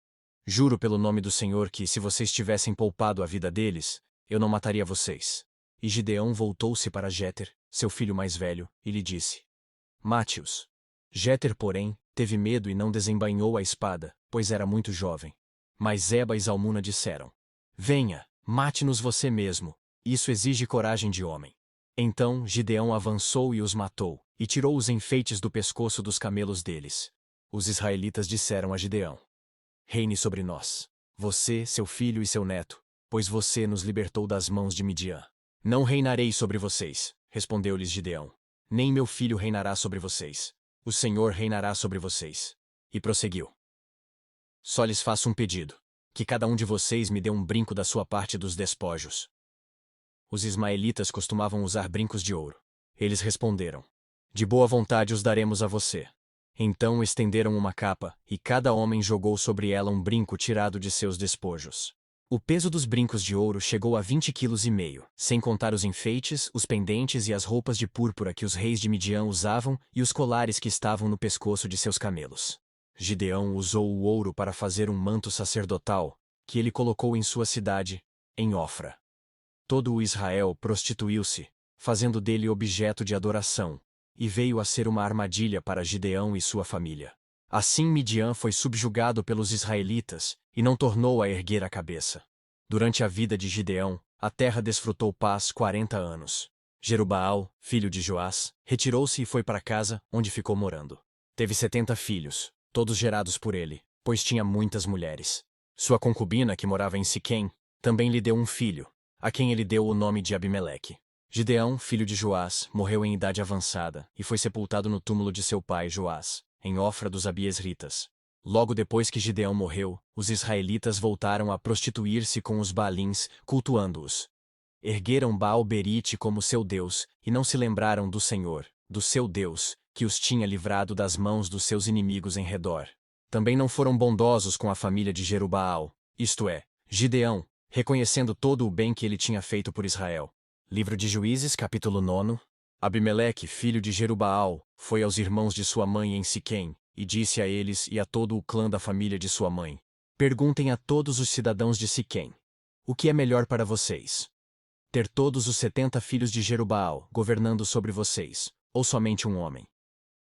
Juro pelo nome do Senhor que, se vocês tivessem poupado a vida deles, eu não mataria vocês. E Gideão voltou-se para Jéter, seu filho mais velho, e lhe disse: Mate-os. Jéter, porém, teve medo e não desembainhou a espada, pois era muito jovem. Mas Zeba e Zalmuna disseram: Venha, mate-nos você mesmo. Isso exige coragem de homem. Então Gideão avançou e os matou, e tirou os enfeites do pescoço dos camelos deles. Os israelitas disseram a Gideão: Reine sobre nós, você, seu filho e seu neto, pois você nos libertou das mãos de Midian. Não reinarei sobre vocês, respondeu-lhes Gideão. Nem meu filho reinará sobre vocês. O Senhor reinará sobre vocês. E prosseguiu: Só lhes faço um pedido: que cada um de vocês me dê um brinco da sua parte dos despojos. Os ismaelitas costumavam usar brincos de ouro. Eles responderam: De boa vontade os daremos a você. Então estenderam uma capa, e cada homem jogou sobre ela um brinco tirado de seus despojos. O peso dos brincos de ouro chegou a 20,5 kg, sem contar os enfeites, os pendentes e as roupas de púrpura que os reis de Midian usavam e os colares que estavam no pescoço de seus camelos. Gideão usou o ouro para fazer um manto sacerdotal, que ele colocou em sua cidade, em Ofra. Todo o Israel prostituiu-se, fazendo dele objeto de adoração, e veio a ser uma armadilha para Gideão e sua família. Assim Midian foi subjugado pelos israelitas, e não tornou a erguer a cabeça. Durante a vida de Gideão, a terra desfrutou paz 40 anos. Jerubaal, filho de Joás, retirou-se e foi para casa, onde ficou morando. Teve 70 filhos, todos gerados por ele, pois tinha muitas mulheres. Sua concubina, que morava em Siquém, também lhe deu um filho, a quem ele deu o nome de Abimeleque. Gideão, filho de Joás, morreu em idade avançada e foi sepultado no túmulo de seu pai Joás, em Ofra dos Abiesritas. Logo depois que Gideão morreu, os israelitas voltaram a prostituir-se com os Baalins, cultuando-os. Ergueram Baal-Berite como seu Deus, e não se lembraram do Senhor, do seu Deus, que os tinha livrado das mãos dos seus inimigos em redor. Também não foram bondosos com a família de Jerubaal, isto é, Gideão, reconhecendo todo o bem que ele tinha feito por Israel. Livro de Juízes, capítulo 9. Abimeleque, filho de Jerubaal, foi aos irmãos de sua mãe em Siquém, e disse a eles e a todo o clã da família de sua mãe: Perguntem a todos os cidadãos de Siquém: O que é melhor para vocês? Ter todos os 70 filhos de Jerubaal governando sobre vocês, ou somente um homem?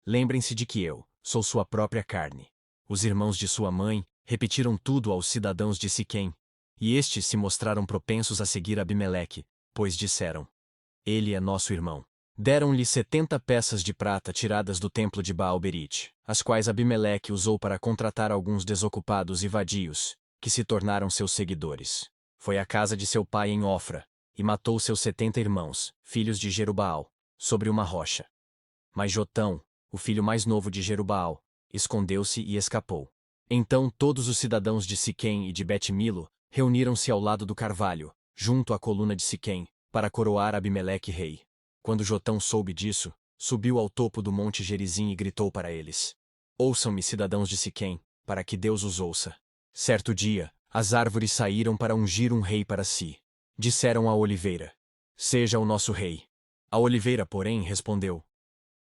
Lembrem-se de que eu sou sua própria carne. Os irmãos de sua mãe repetiram tudo aos cidadãos de Siquém, e estes se mostraram propensos a seguir Abimeleque, pois disseram: Ele é nosso irmão. Deram-lhe 70 peças de prata tiradas do templo de Baal-Berite, as quais Abimeleque usou para contratar alguns desocupados e vadios, que se tornaram seus seguidores. Foi à casa de seu pai em Ofra, e matou seus 70 irmãos, filhos de Jerubaal, sobre uma rocha. Mas Jotão, o filho mais novo de Jerubaal, escondeu-se e escapou. Então todos os cidadãos de Siquém e de Bet-Milo reuniram-se ao lado do carvalho, junto à coluna de Siquém, para coroar Abimeleque rei. Quando Jotão soube disso, subiu ao topo do monte Gerizim e gritou para eles: Ouçam-me, cidadãos de Siquém, para que Deus os ouça. Certo dia, as árvores saíram para ungir um rei para si. Disseram à oliveira: Seja o nosso rei. A oliveira, porém, respondeu: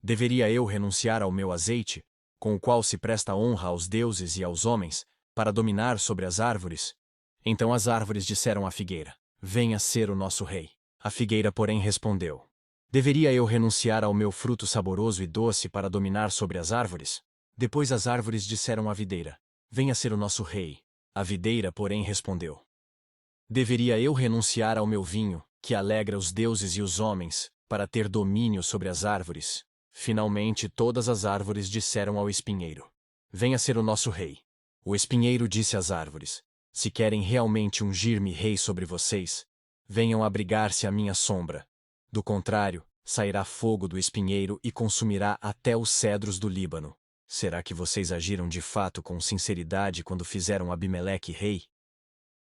Deveria eu renunciar ao meu azeite, com o qual se presta honra aos deuses e aos homens, para dominar sobre as árvores? Então as árvores disseram à figueira: Venha ser o nosso rei. A figueira, porém, respondeu: Deveria eu renunciar ao meu fruto saboroso e doce para dominar sobre as árvores? Depois as árvores disseram à videira: Venha ser o nosso rei. A videira, porém, respondeu: Deveria eu renunciar ao meu vinho, que alegra os deuses e os homens, para ter domínio sobre as árvores? Finalmente todas as árvores disseram ao espinheiro: Venha ser o nosso rei. O espinheiro disse às árvores: Se querem realmente ungir-me rei sobre vocês, venham abrigar-se à minha sombra. Do contrário, sairá fogo do espinheiro e consumirá até os cedros do Líbano. Será que vocês agiram de fato com sinceridade quando fizeram Abimeleque rei?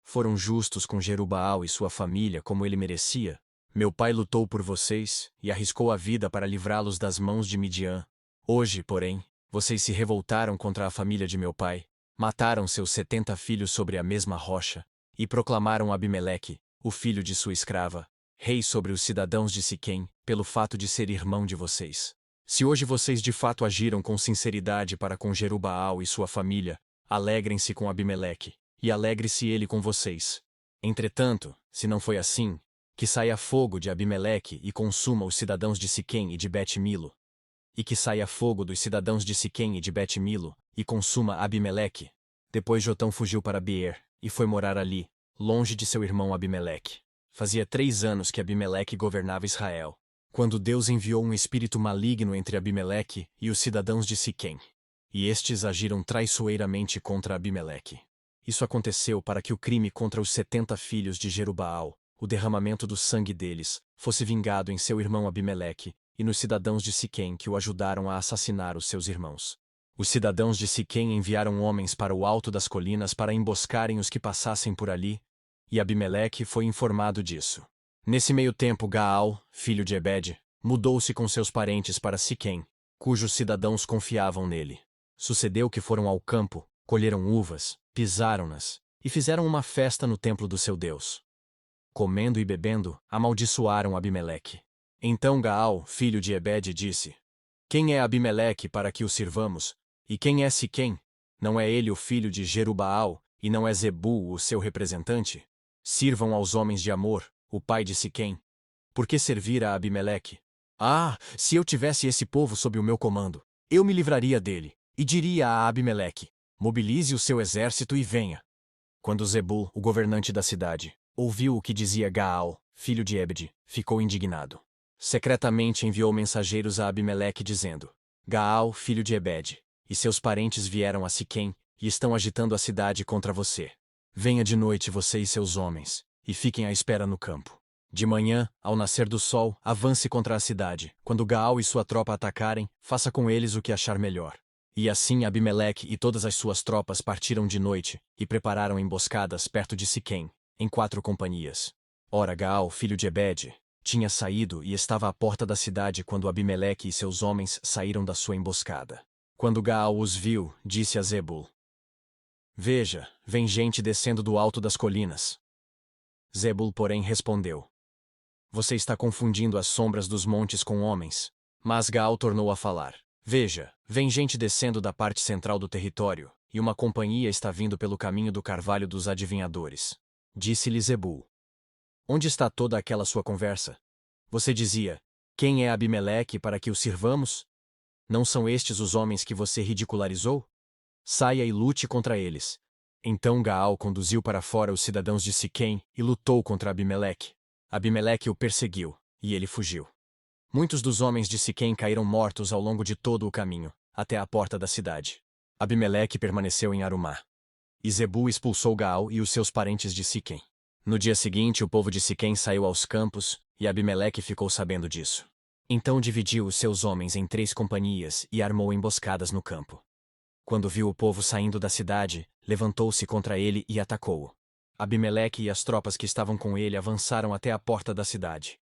Foram justos com Jerubaal e sua família como ele merecia? Meu pai lutou por vocês e arriscou a vida para livrá-los das mãos de Midian. Hoje, porém, vocês se revoltaram contra a família de meu pai, mataram seus 70 filhos sobre a mesma rocha, e proclamaram Abimeleque, o filho de sua escrava, rei sobre os cidadãos de Siquém, pelo fato de ser irmão de vocês. Se hoje vocês de fato agiram com sinceridade para com Jerubaal e sua família, alegrem-se com Abimeleque, e alegre-se ele com vocês. Entretanto, se não foi assim, que saia fogo de Abimeleque e consuma os cidadãos de Siquém e de Bet-Milo. E que saia fogo dos cidadãos de Siquém e de Bet-Milo, e consuma Abimeleque. Depois Jotão fugiu para Beer, e foi morar ali, longe de seu irmão Abimeleque. Fazia 3 anos que Abimeleque governava Israel, quando Deus enviou um espírito maligno entre Abimeleque e os cidadãos de Siquém. E estes agiram traiçoeiramente contra Abimeleque. Isso aconteceu para que o crime contra os 70 filhos de Jerubaal, o derramamento do sangue deles, fosse vingado em seu irmão Abimeleque e nos cidadãos de Siquém que o ajudaram a assassinar os seus irmãos. Os cidadãos de Siquém enviaram homens para o alto das colinas para emboscarem os que passassem por ali, e Abimeleque foi informado disso. Nesse meio tempo Gaal, filho de Ebed, mudou-se com seus parentes para Siquém, cujos cidadãos confiavam nele. Sucedeu que foram ao campo, colheram uvas, pisaram-nas, e fizeram uma festa no templo do seu Deus. Comendo e bebendo, amaldiçoaram Abimeleque. Então Gaal, filho de Ebed, disse: Quem é Abimeleque para que o sirvamos? E quem é Siquém? Não é ele o filho de Jerubaal, e não é Zebul o seu representante? Sirvam aos homens de Amor, o pai de Siquém. Por que servir a Abimeleque? Ah, se eu tivesse esse povo sob o meu comando, eu me livraria dele, e diria a Abimeleque: mobilize o seu exército e venha. Quando Zebul, o governante da cidade, ouviu o que dizia Gaal, filho de Ebed, ficou indignado. Secretamente enviou mensageiros a Abimeleque dizendo: Gaal, filho de Ebed, e seus parentes vieram a Siquém e estão agitando a cidade contra você. Venha de noite você e seus homens, e fiquem à espera no campo. De manhã, ao nascer do sol, avance contra a cidade. Quando Gaal e sua tropa atacarem, faça com eles o que achar melhor. E assim Abimeleque e todas as suas tropas partiram de noite e prepararam emboscadas perto de Siquém, em 4 companhias. Ora Gaal, filho de Ebed, tinha saído e estava à porta da cidade quando Abimeleque e seus homens saíram da sua emboscada. Quando Gaal os viu, disse a Zebul: Veja, vem gente descendo do alto das colinas. Zebul, porém, respondeu: Você está confundindo as sombras dos montes com homens. Mas Gaal tornou a falar: Veja, vem gente descendo da parte central do território, e uma companhia está vindo pelo caminho do carvalho dos adivinhadores. Disse-lhe Zebul: Onde está toda aquela sua conversa? Você dizia: Quem é Abimeleque para que o sirvamos? Não são estes os homens que você ridicularizou? Saia e lute contra eles. Então Gaal conduziu para fora os cidadãos de Siquém e lutou contra Abimeleque. Abimeleque o perseguiu, e ele fugiu. Muitos dos homens de Siquém caíram mortos ao longo de todo o caminho, até a porta da cidade. Abimeleque permaneceu em Arumá. E Zebul expulsou Gaal e os seus parentes de Siquém. No dia seguinte, o povo de Siquém saiu aos campos, e Abimeleque ficou sabendo disso. Então dividiu os seus homens em 3 companhias e armou emboscadas no campo. Quando viu o povo saindo da cidade, levantou-se contra ele e atacou-o. Abimeleque e as tropas que estavam com ele avançaram até a porta da cidade.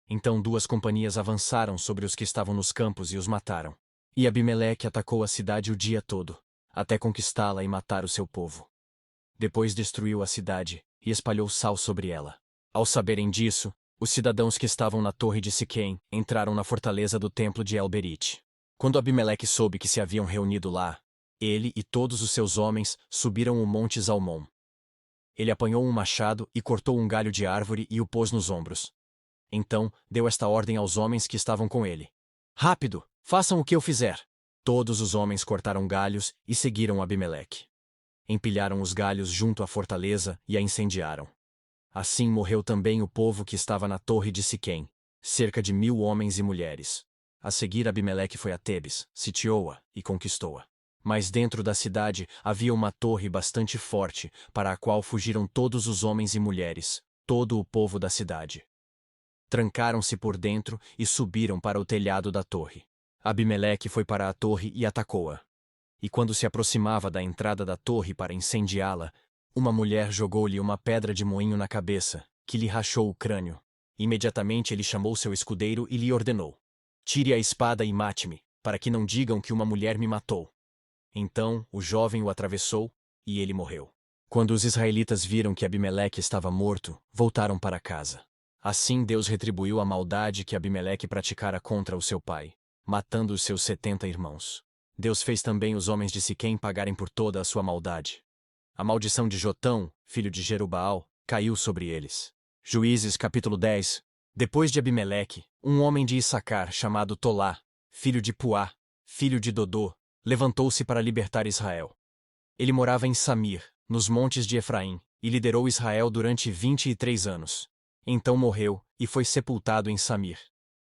Então 2 companhias avançaram sobre os que estavam nos campos e os mataram. E Abimeleque atacou a cidade o dia todo, até conquistá-la e matar o seu povo. Depois destruiu a cidade e espalhou sal sobre ela. Ao saberem disso, os cidadãos que estavam na torre de Siquém entraram na fortaleza do templo de El-Berite. Quando Abimeleque soube que se haviam reunido lá, ele e todos os seus homens subiram o monte Zalmon. Ele apanhou um machado e cortou um galho de árvore e o pôs nos ombros. Então, deu esta ordem aos homens que estavam com ele: Rápido, façam o que eu fizer. Todos os homens cortaram galhos e seguiram Abimeleque. Empilharam os galhos junto à fortaleza e a incendiaram. Assim morreu também o povo que estava na torre de Siquém, cerca de 1000 homens e mulheres. A seguir Abimeleque foi a Tebes, sitiou-a e conquistou-a. Mas dentro da cidade havia uma torre bastante forte, para a qual fugiram todos os homens e mulheres, todo o povo da cidade. Trancaram-se por dentro e subiram para o telhado da torre. Abimeleque foi para a torre e atacou-a. E quando se aproximava da entrada da torre para incendiá-la, uma mulher jogou-lhe uma pedra de moinho na cabeça, que lhe rachou o crânio. Imediatamente ele chamou seu escudeiro e lhe ordenou: Tire a espada e mate-me, para que não digam que uma mulher me matou. Então o jovem o atravessou, e ele morreu. Quando os israelitas viram que Abimeleque estava morto, voltaram para casa. Assim Deus retribuiu a maldade que Abimeleque praticara contra o seu pai, matando os seus 70 irmãos. Deus fez também os homens de Siquém pagarem por toda a sua maldade. A maldição de Jotão, filho de Jerubaal, caiu sobre eles. Juízes capítulo 10. Depois de Abimeleque, um homem de Issacar chamado Tolá, filho de Puá, filho de Dodô, levantou-se para libertar Israel. Ele morava em Samir, nos montes de Efraim, e liderou Israel durante 23 anos. Então morreu e foi sepultado em Samir.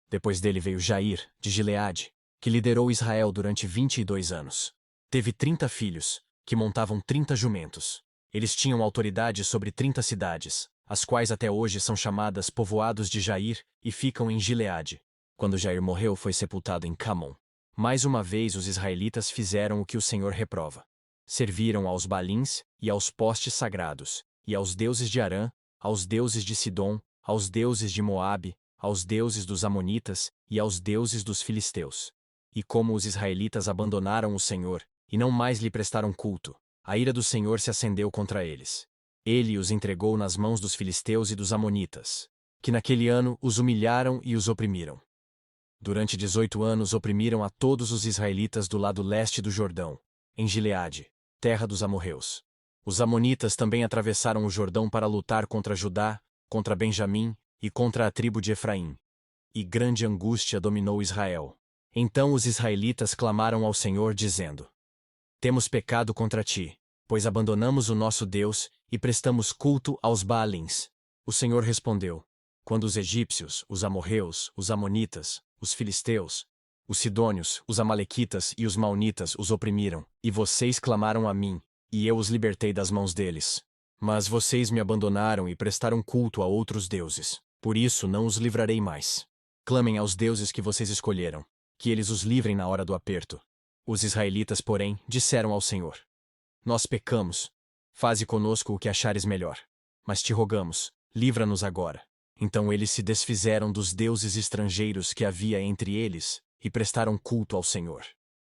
Depois dele veio Jair, de Gileade, que liderou Israel durante 22 anos. Teve 30 filhos, que montavam 30 jumentos. Eles tinham autoridade sobre 30 cidades, as quais até hoje são chamadas povoados de Jair e ficam em Gileade. Quando Jair morreu, foi sepultado em Camon. Mais uma vez os israelitas fizeram o que o Senhor reprova. Serviram aos Baalins e aos postes sagrados, e aos deuses de Arã, aos deuses de Sidom, aos deuses de Moabe, aos deuses dos Amonitas e aos deuses dos Filisteus. E como os israelitas abandonaram o Senhor, e não mais lhe prestaram culto, a ira do Senhor se acendeu contra eles. Ele os entregou nas mãos dos filisteus e dos amonitas, que naquele ano os humilharam e os oprimiram. Durante 18 anos oprimiram a todos os israelitas do lado leste do Jordão, em Gileade, terra dos amorreus. Os amonitas também atravessaram o Jordão para lutar contra Judá, contra Benjamim e contra a tribo de Efraim. E grande angústia dominou Israel. Então os israelitas clamaram ao Senhor dizendo: Temos pecado contra ti, pois abandonamos o nosso Deus e prestamos culto aos Baalins. O Senhor respondeu: Quando os egípcios, os amorreus, os amonitas, os filisteus, os sidônios, os amalequitas e os maonitas os oprimiram, e vocês clamaram a mim, e eu os libertei das mãos deles. Mas vocês me abandonaram e prestaram culto a outros deuses. Por isso não os livrarei mais. Clamem aos deuses que vocês escolheram, que eles os livrem na hora do aperto. Os israelitas, porém, disseram ao Senhor: Nós pecamos. Faze conosco o que achares melhor. Mas te rogamos, livra-nos agora. Então eles se desfizeram dos deuses estrangeiros que havia entre eles e prestaram culto ao Senhor.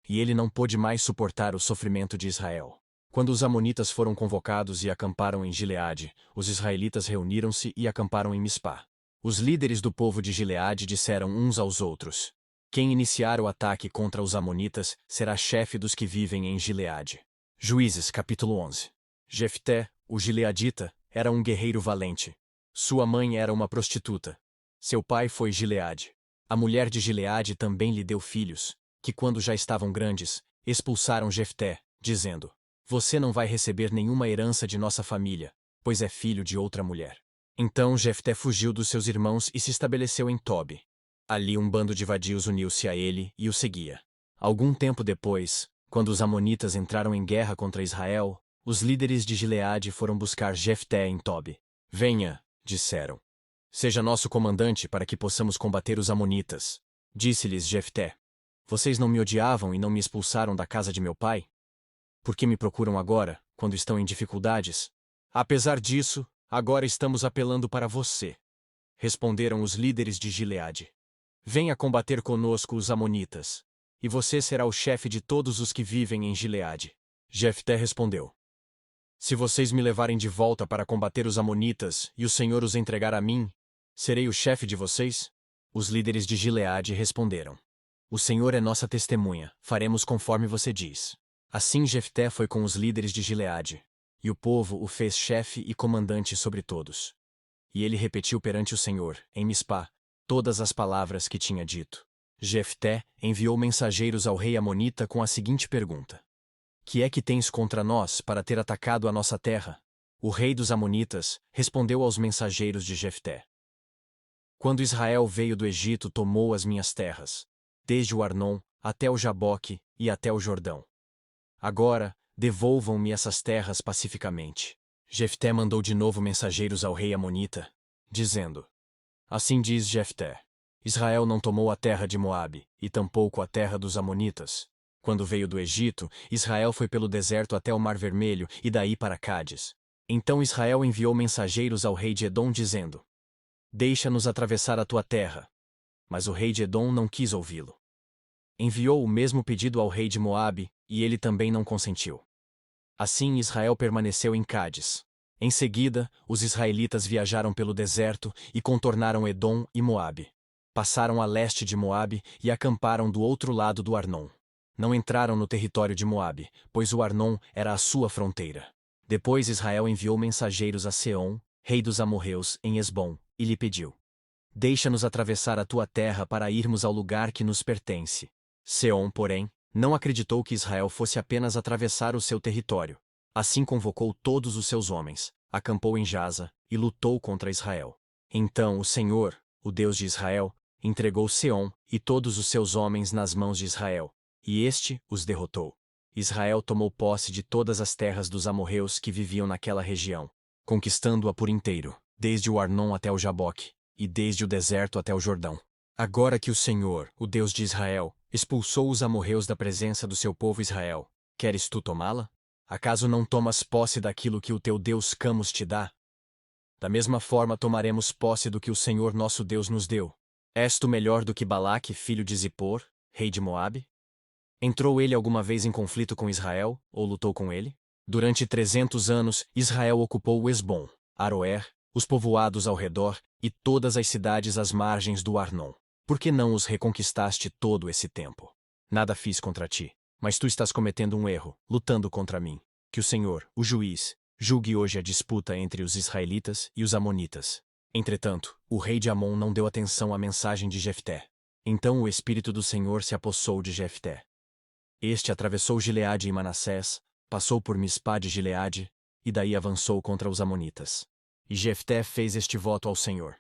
E ele não pôde mais suportar o sofrimento de Israel. Quando os amonitas foram convocados e acamparam em Gileade, os israelitas reuniram-se e acamparam em Mispá. Os líderes do povo de Gileade disseram uns aos outros: Quem iniciar o ataque contra os amonitas será chefe dos que vivem em Gileade. Juízes capítulo 11. Jefté, o gileadita, era um guerreiro valente. Sua mãe era uma prostituta. Seu pai foi Gileade. A mulher de Gileade também lhe deu filhos, que quando já estavam grandes, expulsaram Jefté, dizendo: Você não vai receber nenhuma herança de nossa família, pois é filho de outra mulher. Então Jefté fugiu dos seus irmãos e se estabeleceu em Tobi. Ali um bando de vadios uniu-se a ele e o seguia. Algum tempo depois, quando os amonitas entraram em guerra contra Israel, os líderes de Gileade foram buscar Jefté em Tobi. Venha, disseram. Seja nosso comandante para que possamos combater os amonitas. Disse-lhes Jefté: Vocês não me odiavam e não me expulsaram da casa de meu pai? Por que me procuram agora, quando estão em dificuldades? Apesar disso, agora estamos apelando para você. Responderam os líderes de Gileade: Venha combater conosco os amonitas, e você será o chefe de todos os que vivem em Gileade. Jefté respondeu: Se vocês me levarem de volta para combater os amonitas e o Senhor os entregar a mim, serei o chefe de vocês? Os líderes de Gileade responderam: O Senhor é nossa testemunha, faremos conforme você diz. Assim Jefté foi com os líderes de Gileade, e o povo o fez chefe e comandante sobre todos. E ele repetiu perante o Senhor, em Mispá, todas as palavras que tinha dito. Jefté enviou mensageiros ao rei amonita com a seguinte pergunta: Que é que tens contra nós para ter atacado a nossa terra? O rei dos amonitas respondeu aos mensageiros de Jefté: Quando Israel veio do Egito, tomou as minhas terras, desde o Arnon até o Jaboque e até o Jordão. Agora, devolvam-me essas terras pacificamente. Jefté mandou de novo mensageiros ao rei amonita, dizendo: Assim diz Jefté: Israel não tomou a terra de Moabe, e tampouco a terra dos amonitas. Quando veio do Egito, Israel foi pelo deserto até o Mar Vermelho e daí para Cádiz. Então Israel enviou mensageiros ao rei de Edom dizendo: Deixa-nos atravessar a tua terra. Mas o rei de Edom não quis ouvi-lo. Enviou o mesmo pedido ao rei de Moabe, e ele também não consentiu. Assim Israel permaneceu em Cádiz. Em seguida, os israelitas viajaram pelo deserto e contornaram Edom e Moabe. Passaram a leste de Moabe e acamparam do outro lado do Arnon. Não entraram no território de Moabe, pois o Arnon era a sua fronteira. Depois Israel enviou mensageiros a Seom, rei dos amorreus, em Hesbom, e lhe pediu: deixa-nos atravessar a tua terra para irmos ao lugar que nos pertence. Seom, porém, não acreditou que Israel fosse apenas atravessar o seu território. Assim convocou todos os seus homens, acampou em Jaza, e lutou contra Israel. Então o Senhor, o Deus de Israel, entregou Seom e todos os seus homens nas mãos de Israel, e este os derrotou. Israel tomou posse de todas as terras dos amorreus que viviam naquela região, conquistando-a por inteiro, desde o Arnon até o Jaboque, e desde o deserto até o Jordão. Agora que o Senhor, o Deus de Israel, expulsou os amorreus da presença do seu povo Israel, queres tu tomá-la? Acaso não tomas posse daquilo que o teu Deus Camus te dá? Da mesma forma tomaremos posse do que o Senhor nosso Deus nos deu. És tu melhor do que Balaque, filho de Zippor, rei de Moabe? Entrou ele alguma vez em conflito com Israel, ou lutou com ele? Durante 300 anos, Israel ocupou Hesbom, Aroer, os povoados ao redor, e todas as cidades às margens do Arnon. Por que não os reconquistaste todo esse tempo? Nada fiz contra ti, mas tu estás cometendo um erro, lutando contra mim. Que o Senhor, o juiz, julgue hoje a disputa entre os israelitas e os amonitas. Entretanto, o rei de Amon não deu atenção à mensagem de Jefté. Então o Espírito do Senhor se apossou de Jefté. Este atravessou Gileade e Manassés, passou por Mispá de Gileade, e daí avançou contra os amonitas. E Jefté fez este voto ao Senhor: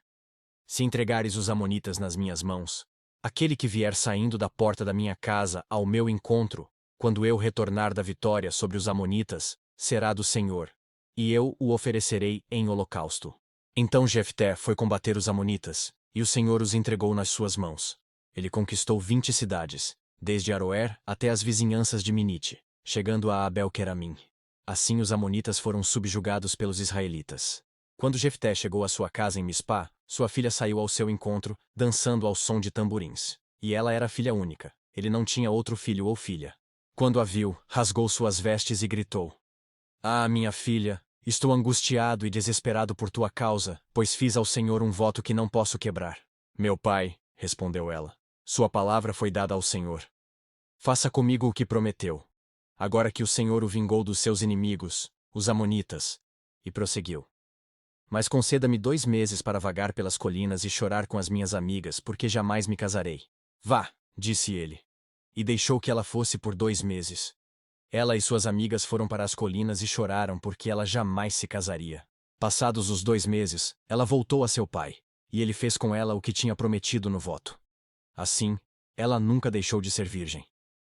se entregares os amonitas nas minhas mãos, aquele que vier saindo da porta da minha casa ao meu encontro, quando eu retornar da vitória sobre os amonitas, será do Senhor, e eu o oferecerei em holocausto. Então Jefté foi combater os amonitas, e o Senhor os entregou nas suas mãos. Ele conquistou 20 cidades, desde Aroer até as vizinhanças de Minite, chegando a Abel-Queramim. Assim os amonitas foram subjugados pelos israelitas. Quando Jefté chegou à sua casa em Mispá, sua filha saiu ao seu encontro, dançando ao som de tamborins. E ela era filha única, ele não tinha outro filho ou filha. Quando a viu, rasgou suas vestes e gritou: ah, minha filha, estou angustiado e desesperado por tua causa, pois fiz ao Senhor um voto que não posso quebrar. Meu pai, respondeu ela, sua palavra foi dada ao Senhor. Faça comigo o que prometeu. Agora que o Senhor o vingou dos seus inimigos, os amonitas. E prosseguiu: mas conceda-me 2 meses para vagar pelas colinas e chorar com as minhas amigas, porque jamais me casarei. Vá, disse ele. E deixou que ela fosse por 2 meses. Ela e suas amigas foram para as colinas e choraram porque ela jamais se casaria. Passados os 2 meses, ela voltou a seu pai, e ele fez com ela o que tinha prometido no voto. Assim, ela nunca deixou de ser virgem.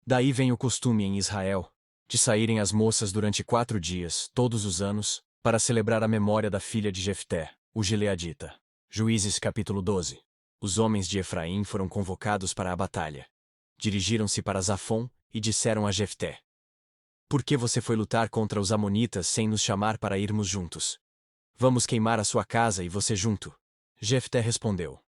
Daí vem o costume em Israel de saírem as moças durante 4 dias, todos os anos, para celebrar a memória da filha de Jefté, o gileadita. Juízes capítulo 12. Os homens de Efraim foram convocados para a batalha. Dirigiram-se para Zafon e disseram a Jefté: por que você foi lutar contra os amonitas sem nos chamar para irmos juntos? Vamos queimar a sua casa e você junto. Jefté respondeu: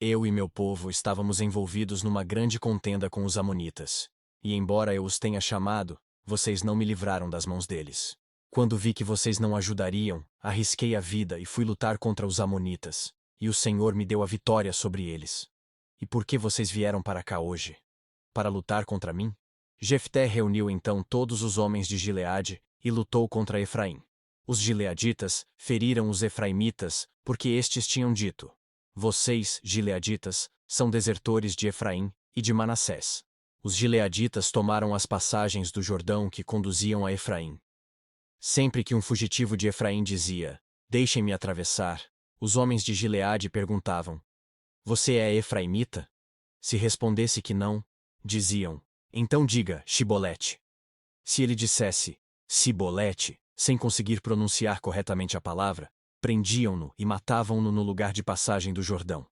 eu e meu povo estávamos envolvidos numa grande contenda com os amonitas, e embora eu os tenha chamado, vocês não me livraram das mãos deles. Quando vi que vocês não ajudariam, arrisquei a vida e fui lutar contra os amonitas, e o Senhor me deu a vitória sobre eles. E por que vocês vieram para cá hoje? Para lutar contra mim? Jefté reuniu então todos os homens de Gileade e lutou contra Efraim. Os gileaditas feriram os efraimitas, porque estes tinham dito: vocês, gileaditas, são desertores de Efraim e de Manassés. Os gileaditas tomaram as passagens do Jordão que conduziam a Efraim. Sempre que um fugitivo de Efraim dizia: deixem-me atravessar, os homens de Gileade perguntavam: você é efraimita? Se respondesse que não, diziam: então diga Shibolete. Se ele dissesse Sibolete, sem conseguir pronunciar corretamente a palavra, prendiam-no e matavam-no no lugar de passagem do Jordão.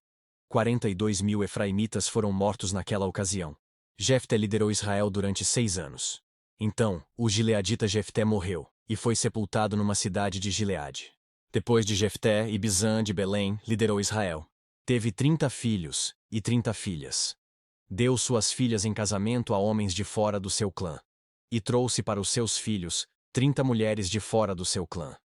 42.000 efraimitas foram mortos naquela ocasião. Jefté liderou Israel durante 6 anos. Então, o gileadita Jefté morreu, e foi sepultado numa cidade de Gileade. Depois de Jefté, Ibzan de Belém liderou Israel. Teve 30 filhos e 30 filhas. Deu suas filhas em casamento a homens de fora do seu clã. E trouxe para os seus filhos 30 mulheres de fora do seu clã.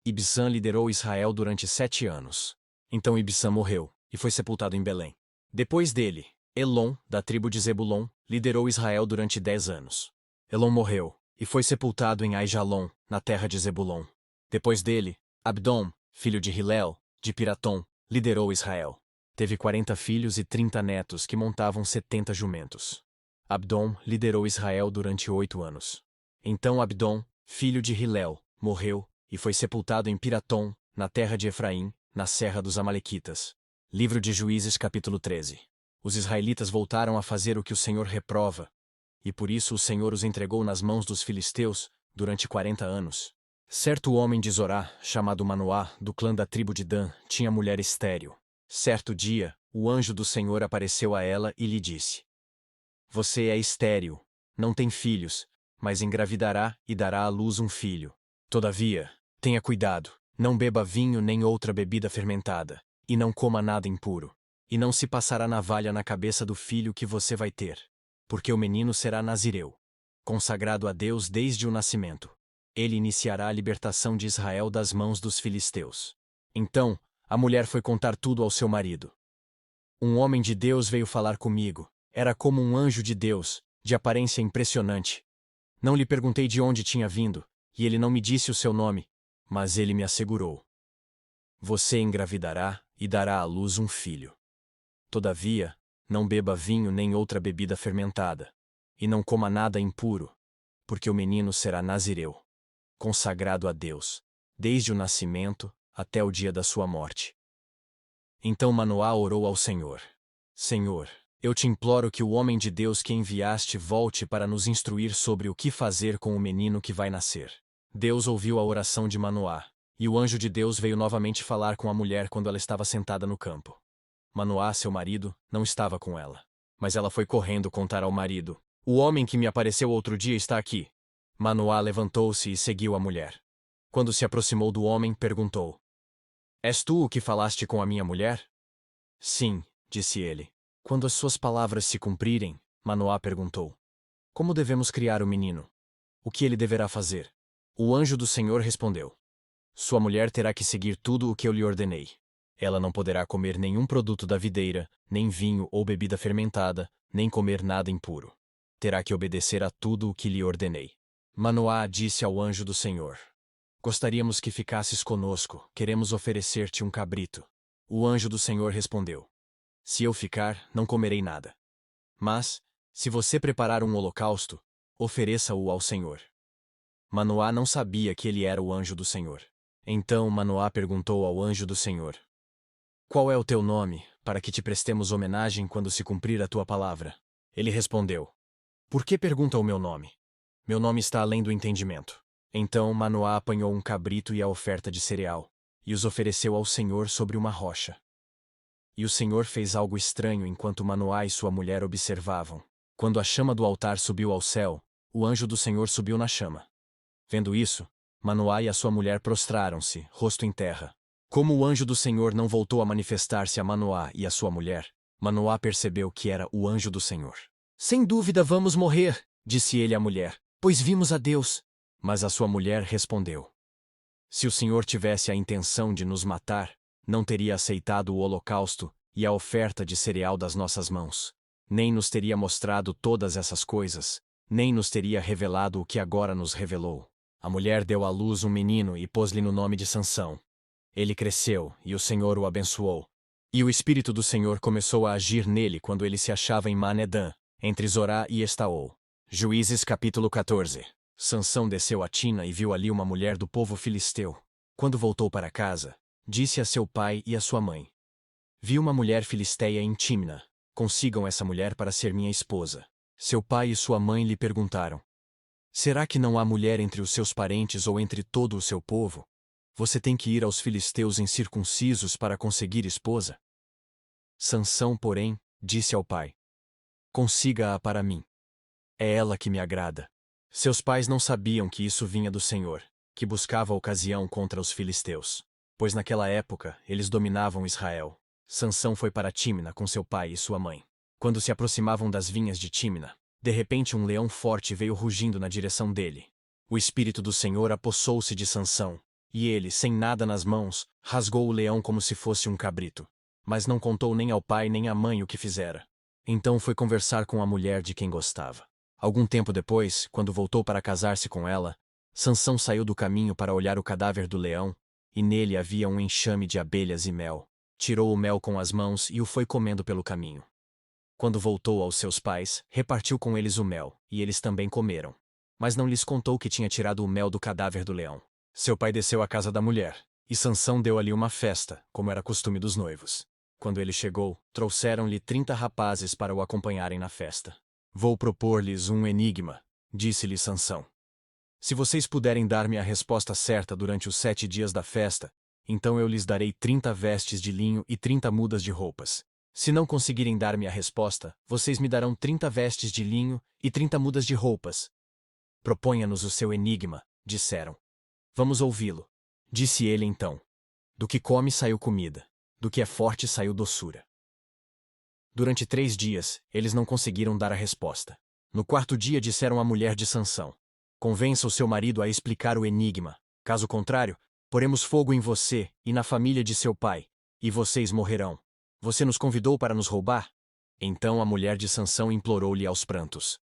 Ibzan liderou Israel durante 7 anos. Então Ibzan morreu, e foi sepultado em Belém. Depois dele, Elon, da tribo de Zebulon, liderou Israel durante 10 anos. Elon morreu, e foi sepultado em Aijalon, na terra de Zebulon. Depois dele, Abdom, filho de Hilel, de Piratom, liderou Israel. Teve 40 filhos e 30 netos que montavam 70 jumentos. Abdom liderou Israel durante 8 anos. Então Abdom, filho de Hilel, morreu e foi sepultado em Piratom, na terra de Efraim, na serra dos Amalequitas. Livro de Juízes, capítulo 13. Os israelitas voltaram a fazer o que o Senhor reprova, e por isso o Senhor os entregou nas mãos dos filisteus durante 40 anos. Certo homem de Zorá, chamado Manoá, do clã da tribo de Dan, tinha mulher estéril. Certo dia, o anjo do Senhor apareceu a ela e lhe disse: Você é estéril, não tem filhos, mas engravidará e dará à luz um filho. Todavia, tenha cuidado, não beba vinho nem outra bebida fermentada, e não coma nada impuro. E não se passará navalha na cabeça do filho que você vai ter, porque o menino será nazireu, consagrado a Deus desde o nascimento. Ele iniciará a libertação de Israel das mãos dos filisteus. Então, a mulher foi contar tudo ao seu marido. Um homem de Deus veio falar comigo. Era como um anjo de Deus, de aparência impressionante. Não lhe perguntei de onde tinha vindo, e ele não me disse o seu nome, mas ele me assegurou: Você engravidará e dará à luz um filho. Todavia, não beba vinho nem outra bebida fermentada, e não coma nada impuro, porque o menino será nazireu, consagrado a Deus, desde o nascimento até o dia da sua morte. Então Manoá orou ao Senhor: Senhor, eu te imploro que o homem de Deus que enviaste volte para nos instruir sobre o que fazer com o menino que vai nascer. Deus ouviu a oração de Manoá, e o anjo de Deus veio novamente falar com a mulher quando ela estava sentada no campo. Manoá, seu marido, não estava com ela. Mas ela foi correndo contar ao marido: O homem que me apareceu outro dia está aqui. Manoá levantou-se e seguiu a mulher. Quando se aproximou do homem, perguntou: És tu o que falaste com a minha mulher? Sim, disse ele. Quando as suas palavras se cumprirem, Manoá perguntou: Como devemos criar o menino? O que ele deverá fazer? O anjo do Senhor respondeu: Sua mulher terá que seguir tudo o que eu lhe ordenei. Ela não poderá comer nenhum produto da videira, nem vinho ou bebida fermentada, nem comer nada impuro. Terá que obedecer a tudo o que lhe ordenei. Manoá disse ao anjo do Senhor: Gostaríamos que ficasses conosco, queremos oferecer-te um cabrito. O anjo do Senhor respondeu: Se eu ficar, não comerei nada. Mas, se você preparar um holocausto, ofereça-o ao Senhor. Manoá não sabia que ele era o anjo do Senhor. Então Manoá perguntou ao anjo do Senhor: Qual é o teu nome, para que te prestemos homenagem quando se cumprir a tua palavra? Ele respondeu: Por que pergunta o meu nome? Meu nome está além do entendimento. Então Manoá apanhou um cabrito e a oferta de cereal, e os ofereceu ao Senhor sobre uma rocha. E o Senhor fez algo estranho enquanto Manoá e sua mulher observavam. Quando a chama do altar subiu ao céu, o anjo do Senhor subiu na chama. Vendo isso, Manoá e a sua mulher prostraram-se, rosto em terra. Como o anjo do Senhor não voltou a manifestar-se a Manoá e a sua mulher, Manoá percebeu que era o anjo do Senhor. Sem dúvida vamos morrer, disse ele à mulher, pois vimos a Deus. Mas a sua mulher respondeu: Se o Senhor tivesse a intenção de nos matar, não teria aceitado o holocausto e a oferta de cereal das nossas mãos. Nem nos teria mostrado todas essas coisas, nem nos teria revelado o que agora nos revelou. A mulher deu à luz um menino e pôs-lhe no nome de Sansão. Ele cresceu, e o Senhor o abençoou. E o Espírito do Senhor começou a agir nele quando ele se achava em Manedã, entre Zorá e Estaol. Juízes capítulo 14. Sansão desceu a Tina e viu ali uma mulher do povo filisteu. Quando voltou para casa, disse a seu pai e a sua mãe: Vi uma mulher filisteia em Timna. Consigam essa mulher para ser minha esposa. Seu pai e sua mãe lhe perguntaram: Será que não há mulher entre os seus parentes ou entre todo o seu povo? Você tem que ir aos filisteus incircuncisos para conseguir esposa? Sansão, porém, disse ao pai: Consiga-a para mim. É ela que me agrada. Seus pais não sabiam que isso vinha do Senhor, que buscava a ocasião contra os filisteus, pois naquela época eles dominavam Israel. Sansão foi para Tímina com seu pai e sua mãe. Quando se aproximavam das vinhas de Tímina, de repente um leão forte veio rugindo na direção dele. O Espírito do Senhor apossou-se de Sansão, e ele, sem nada nas mãos, rasgou o leão como se fosse um cabrito. Mas não contou nem ao pai nem à mãe o que fizera. Então foi conversar com a mulher de quem gostava. Algum tempo depois, quando voltou para casar-se com ela, Sansão saiu do caminho para olhar o cadáver do leão, e nele havia um enxame de abelhas e mel. Tirou o mel com as mãos e o foi comendo pelo caminho. Quando voltou aos seus pais, repartiu com eles o mel, e eles também comeram. Mas não lhes contou que tinha tirado o mel do cadáver do leão. Seu pai desceu à casa da mulher, e Sansão deu ali uma festa, como era costume dos noivos. Quando ele chegou, trouxeram-lhe 30 rapazes para o acompanharem na festa. Vou propor-lhes um enigma, disse-lhe Sansão. Se vocês puderem dar-me a resposta certa durante os 7 dias da festa, então eu lhes darei 30 vestes de linho e 30 mudas de roupas. Se não conseguirem dar-me a resposta, vocês me darão 30 vestes de linho e 30 mudas de roupas. Proponha-nos o seu enigma, disseram. Vamos ouvi-lo. Disse ele então. Do que come saiu comida, do que é forte saiu doçura. Durante 3 dias, eles não conseguiram dar a resposta. No 4º dia disseram à mulher de Sansão: convença o seu marido a explicar o enigma. Caso contrário, poremos fogo em você e na família de seu pai, e vocês morrerão. Você nos convidou para nos roubar? Então a mulher de Sansão implorou-lhe aos prantos: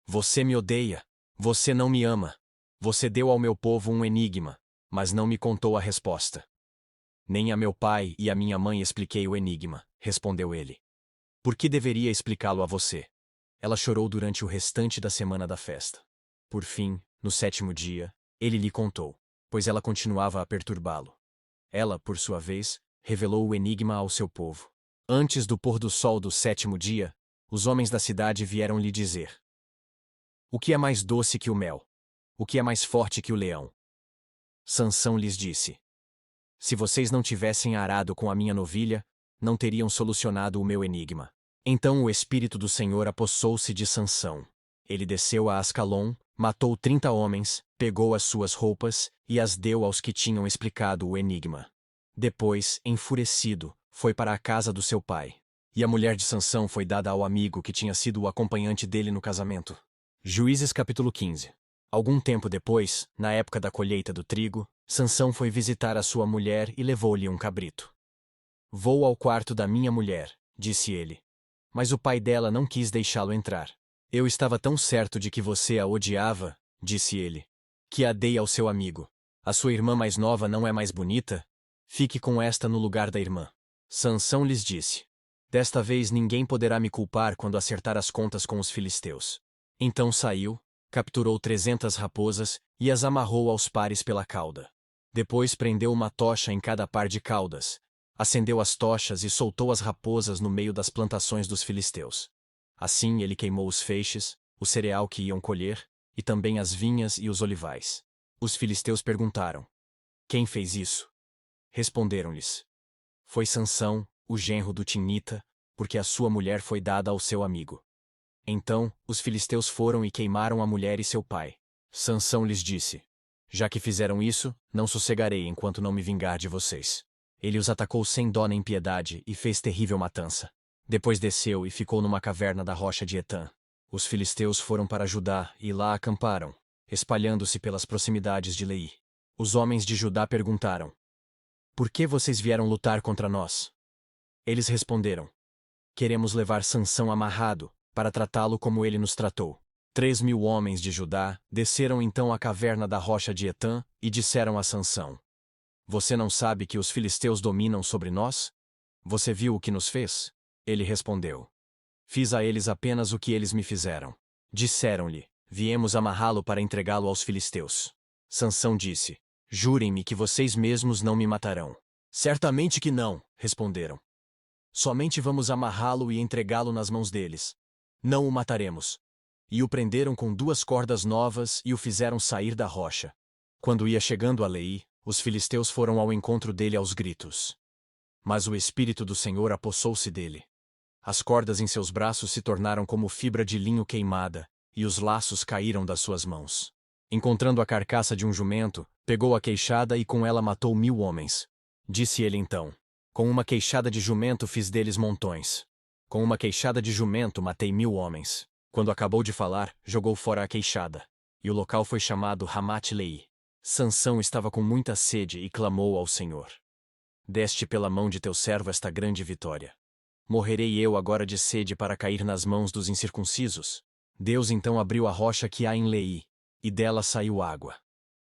você me odeia, você não me ama. Você deu ao meu povo um enigma, mas não me contou a resposta. Nem a meu pai e a minha mãe expliquei o enigma, respondeu ele. Por que deveria explicá-lo a você? Ela chorou durante o restante da semana da festa. Por fim, no 7º dia, ele lhe contou, pois ela continuava a perturbá-lo. Ela, por sua vez, revelou o enigma ao seu povo. Antes do pôr do sol do 7º dia, os homens da cidade vieram lhe dizer: o que é mais doce que o mel? O que é mais forte que o leão? Sansão lhes disse: se vocês não tivessem arado com a minha novilha, não teriam solucionado o meu enigma. Então o Espírito do Senhor apossou-se de Sansão. Ele desceu a Ascalon, matou 30 homens, pegou as suas roupas e as deu aos que tinham explicado o enigma. Depois, enfurecido, foi para a casa do seu pai. E a mulher de Sansão foi dada ao amigo que tinha sido o acompanhante dele no casamento. Juízes capítulo 15. Algum tempo depois, na época da colheita do trigo, Sansão foi visitar a sua mulher e levou-lhe um cabrito. Vou ao quarto da minha mulher, disse ele. Mas o pai dela não quis deixá-lo entrar. Eu estava tão certo de que você a odiava, disse ele, que a dei ao seu amigo. A sua irmã mais nova não é mais bonita? Fique com esta no lugar da irmã. Sansão lhes disse: desta vez ninguém poderá me culpar quando acertar as contas com os filisteus. Então saiu, capturou 300 raposas e as amarrou aos pares pela cauda. Depois prendeu uma tocha em cada par de caudas, acendeu as tochas e soltou as raposas no meio das plantações dos filisteus. Assim ele queimou os feixes, o cereal que iam colher, e também as vinhas e os olivais. Os filisteus perguntaram: quem fez isso? Responderam-lhes: foi Sansão, o genro do Timnita, porque a sua mulher foi dada ao seu amigo. Então, os filisteus foram e queimaram a mulher e seu pai. Sansão lhes disse: já que fizeram isso, não sossegarei enquanto não me vingar de vocês. Ele os atacou sem dó nem piedade e fez terrível matança. Depois desceu e ficou numa caverna da rocha de Etã. Os filisteus foram para Judá e lá acamparam, espalhando-se pelas proximidades de Leí. Os homens de Judá perguntaram: por que vocês vieram lutar contra nós? Eles responderam: queremos levar Sansão amarrado, para tratá-lo como ele nos tratou. 3.000 homens de Judá desceram então à caverna da rocha de Etã e disseram a Sansão: você não sabe que os filisteus dominam sobre nós? Você viu o que nos fez? Ele respondeu: fiz a eles apenas o que eles me fizeram. Disseram-lhe: viemos amarrá-lo para entregá-lo aos filisteus. Sansão disse: jurem-me que vocês mesmos não me matarão. Certamente que não, responderam. Somente vamos amarrá-lo e entregá-lo nas mãos deles. Não o mataremos. E o prenderam com 2 cordas novas e o fizeram sair da rocha. Quando ia chegando a Leí, os filisteus foram ao encontro dele aos gritos. Mas o Espírito do Senhor apossou-se dele. As cordas em seus braços se tornaram como fibra de linho queimada, e os laços caíram das suas mãos. Encontrando a carcaça de um jumento, pegou a queixada e com ela matou 1.000 homens. Disse ele então: com uma queixada de jumento fiz deles montões. Com uma queixada de jumento matei 1.000 homens. Quando acabou de falar, jogou fora a queixada. E o local foi chamado Ramate-Leí. Sansão estava com muita sede e clamou ao Senhor: deste pela mão de teu servo esta grande vitória. Morrerei eu agora de sede para cair nas mãos dos incircuncisos? Deus então abriu a rocha que há em Lei, e dela saiu água.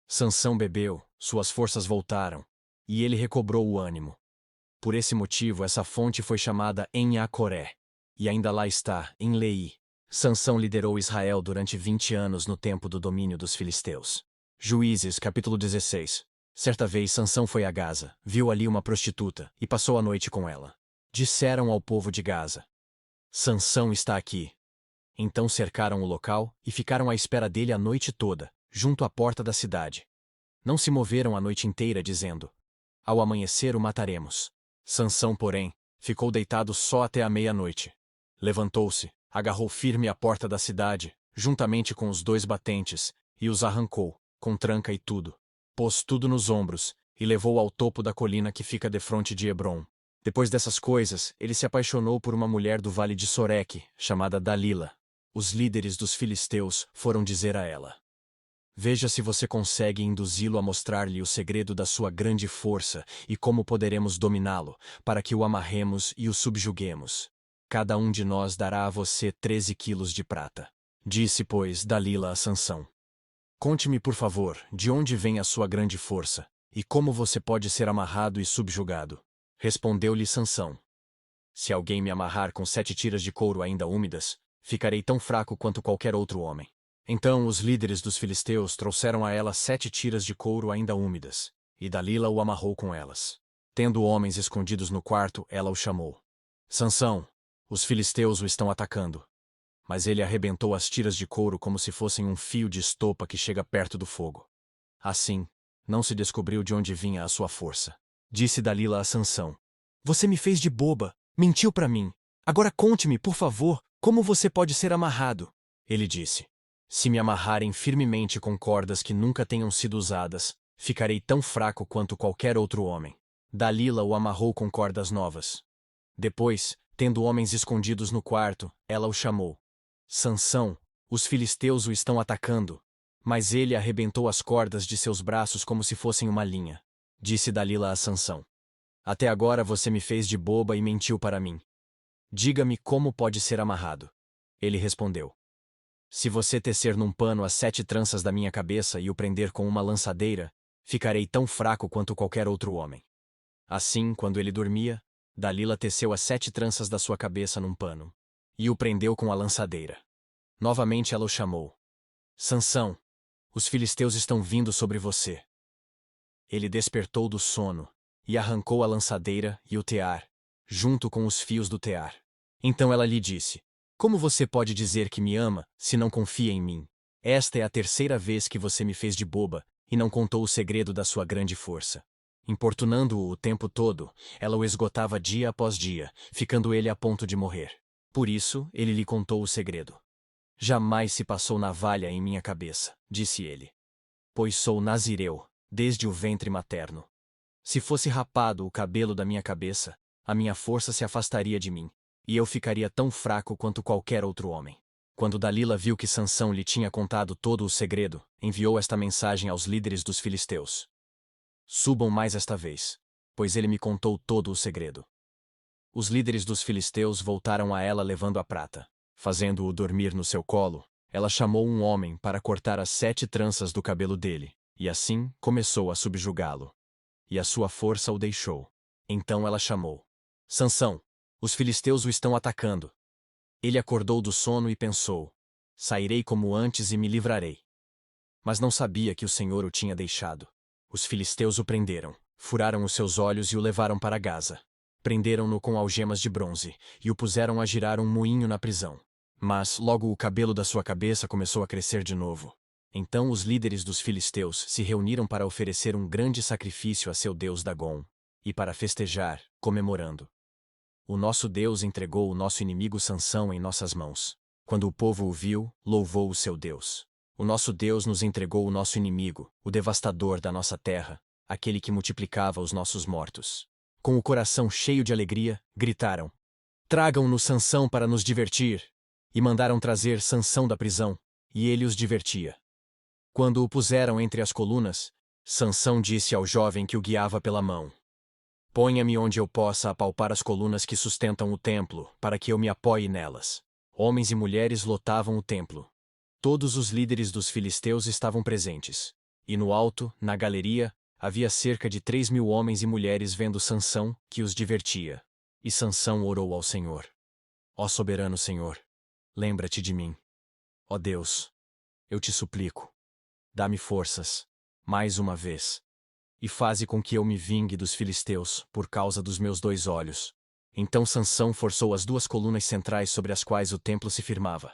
Sansão bebeu, suas forças voltaram, e ele recobrou o ânimo. Por esse motivo essa fonte foi chamada En-Acoré, e ainda lá está, em Lei. Sansão liderou Israel durante 20 anos no tempo do domínio dos filisteus. Juízes, capítulo 16. Certa vez Sansão foi a Gaza, viu ali uma prostituta, e passou a noite com ela. Disseram ao povo de Gaza: Sansão está aqui. Então cercaram o local e ficaram à espera dele a noite toda, junto à porta da cidade. Não se moveram a noite inteira, dizendo: ao amanhecer o mataremos. Sansão, porém, ficou deitado só até a meia-noite. Levantou-se, agarrou firme a porta da cidade, juntamente com os 2 batentes, e os arrancou, com tranca e tudo. Pôs tudo nos ombros, e levou ao topo da colina que fica defronte de Hebrom. Depois dessas coisas, ele se apaixonou por uma mulher do vale de Soreque, chamada Dalila. Os líderes dos filisteus foram dizer a ela: veja se você consegue induzi-lo a mostrar-lhe o segredo da sua grande força e como poderemos dominá-lo, para que o amarremos e o subjuguemos. Cada um de nós dará a você 13 quilos de prata. Disse, pois, Dalila a Sansão: conte-me, por favor, de onde vem a sua grande força, e como você pode ser amarrado e subjugado. Respondeu-lhe Sansão: se alguém me amarrar com 7 tiras de couro ainda úmidas, ficarei tão fraco quanto qualquer outro homem. Então os líderes dos filisteus trouxeram a ela 7 tiras de couro ainda úmidas, e Dalila o amarrou com elas. Tendo homens escondidos no quarto, ela o chamou: Sansão, os filisteus o estão atacando. Mas ele arrebentou as tiras de couro como se fossem um fio de estopa que chega perto do fogo. Assim, não se descobriu de onde vinha a sua força. Disse Dalila a Sansão: você me fez de boba, mentiu para mim. Agora conte-me, por favor, como você pode ser amarrado. Ele disse: se me amarrarem firmemente com cordas que nunca tenham sido usadas, ficarei tão fraco quanto qualquer outro homem. Dalila o amarrou com cordas novas. Depois, tendo homens escondidos no quarto, ela o chamou: Sansão, os filisteus o estão atacando. Mas ele arrebentou as cordas de seus braços como se fossem uma linha. Disse Dalila a Sansão: até agora você me fez de boba e mentiu para mim. Diga-me como pode ser amarrado. Ele respondeu: se você tecer num pano as 7 tranças da minha cabeça e o prender com uma lançadeira, ficarei tão fraco quanto qualquer outro homem. Assim, quando ele dormia, Dalila teceu as 7 tranças da sua cabeça num pano, e o prendeu com a lançadeira. Novamente ela o chamou: Sansão, os filisteus estão vindo sobre você. Ele despertou do sono, e arrancou a lançadeira e o tear, junto com os fios do tear. Então ela lhe disse: como você pode dizer que me ama, se não confia em mim? Esta é a 3ª vez que você me fez de boba, e não contou o segredo da sua grande força. Importunando-o o tempo todo, ela o esgotava dia após dia, ficando ele a ponto de morrer. Por isso, ele lhe contou o segredo. Jamais se passou navalha em minha cabeça, disse ele. Pois sou nazireu, desde o ventre materno. Se fosse rapado o cabelo da minha cabeça, a minha força se afastaria de mim, e eu ficaria tão fraco quanto qualquer outro homem. Quando Dalila viu que Sansão lhe tinha contado todo o segredo, enviou esta mensagem aos líderes dos filisteus: subam mais esta vez, pois ele me contou todo o segredo. Os líderes dos filisteus voltaram a ela levando a prata. Fazendo-o dormir no seu colo, ela chamou um homem para cortar as 7 tranças do cabelo dele, e assim começou a subjugá-lo. E a sua força o deixou. Então ela chamou: Sansão, os filisteus o estão atacando. Ele acordou do sono e pensou: sairei como antes e me livrarei. Mas não sabia que o Senhor o tinha deixado. Os filisteus o prenderam, furaram os seus olhos e o levaram para Gaza. Prenderam-no com algemas de bronze, e o puseram a girar um moinho na prisão. Mas logo o cabelo da sua cabeça começou a crescer de novo. Então os líderes dos filisteus se reuniram para oferecer um grande sacrifício a seu deus Dagom, e para festejar, comemorando: o nosso Deus entregou o nosso inimigo Sansão em nossas mãos. Quando o povo o viu, louvou o seu Deus. O nosso Deus nos entregou o nosso inimigo, o devastador da nossa terra, aquele que multiplicava os nossos mortos. Com o coração cheio de alegria, gritaram: tragam-nos Sansão para nos divertir! E mandaram trazer Sansão da prisão, e ele os divertia. Quando o puseram entre as colunas, Sansão disse ao jovem que o guiava pela mão: ponha-me onde eu possa apalpar as colunas que sustentam o templo, para que eu me apoie nelas. Homens e mulheres lotavam o templo. Todos os líderes dos filisteus estavam presentes. E no alto, na galeria, havia cerca de 3.000 homens e mulheres vendo Sansão, que os divertia. E Sansão orou ao Senhor: Ó soberano Senhor, lembra-te de mim. Ó Deus, eu te suplico, dá-me forças, mais uma vez, e faze com que eu me vingue dos filisteus, por causa dos meus 2 olhos. Então Sansão forçou as 2 colunas centrais sobre as quais o templo se firmava.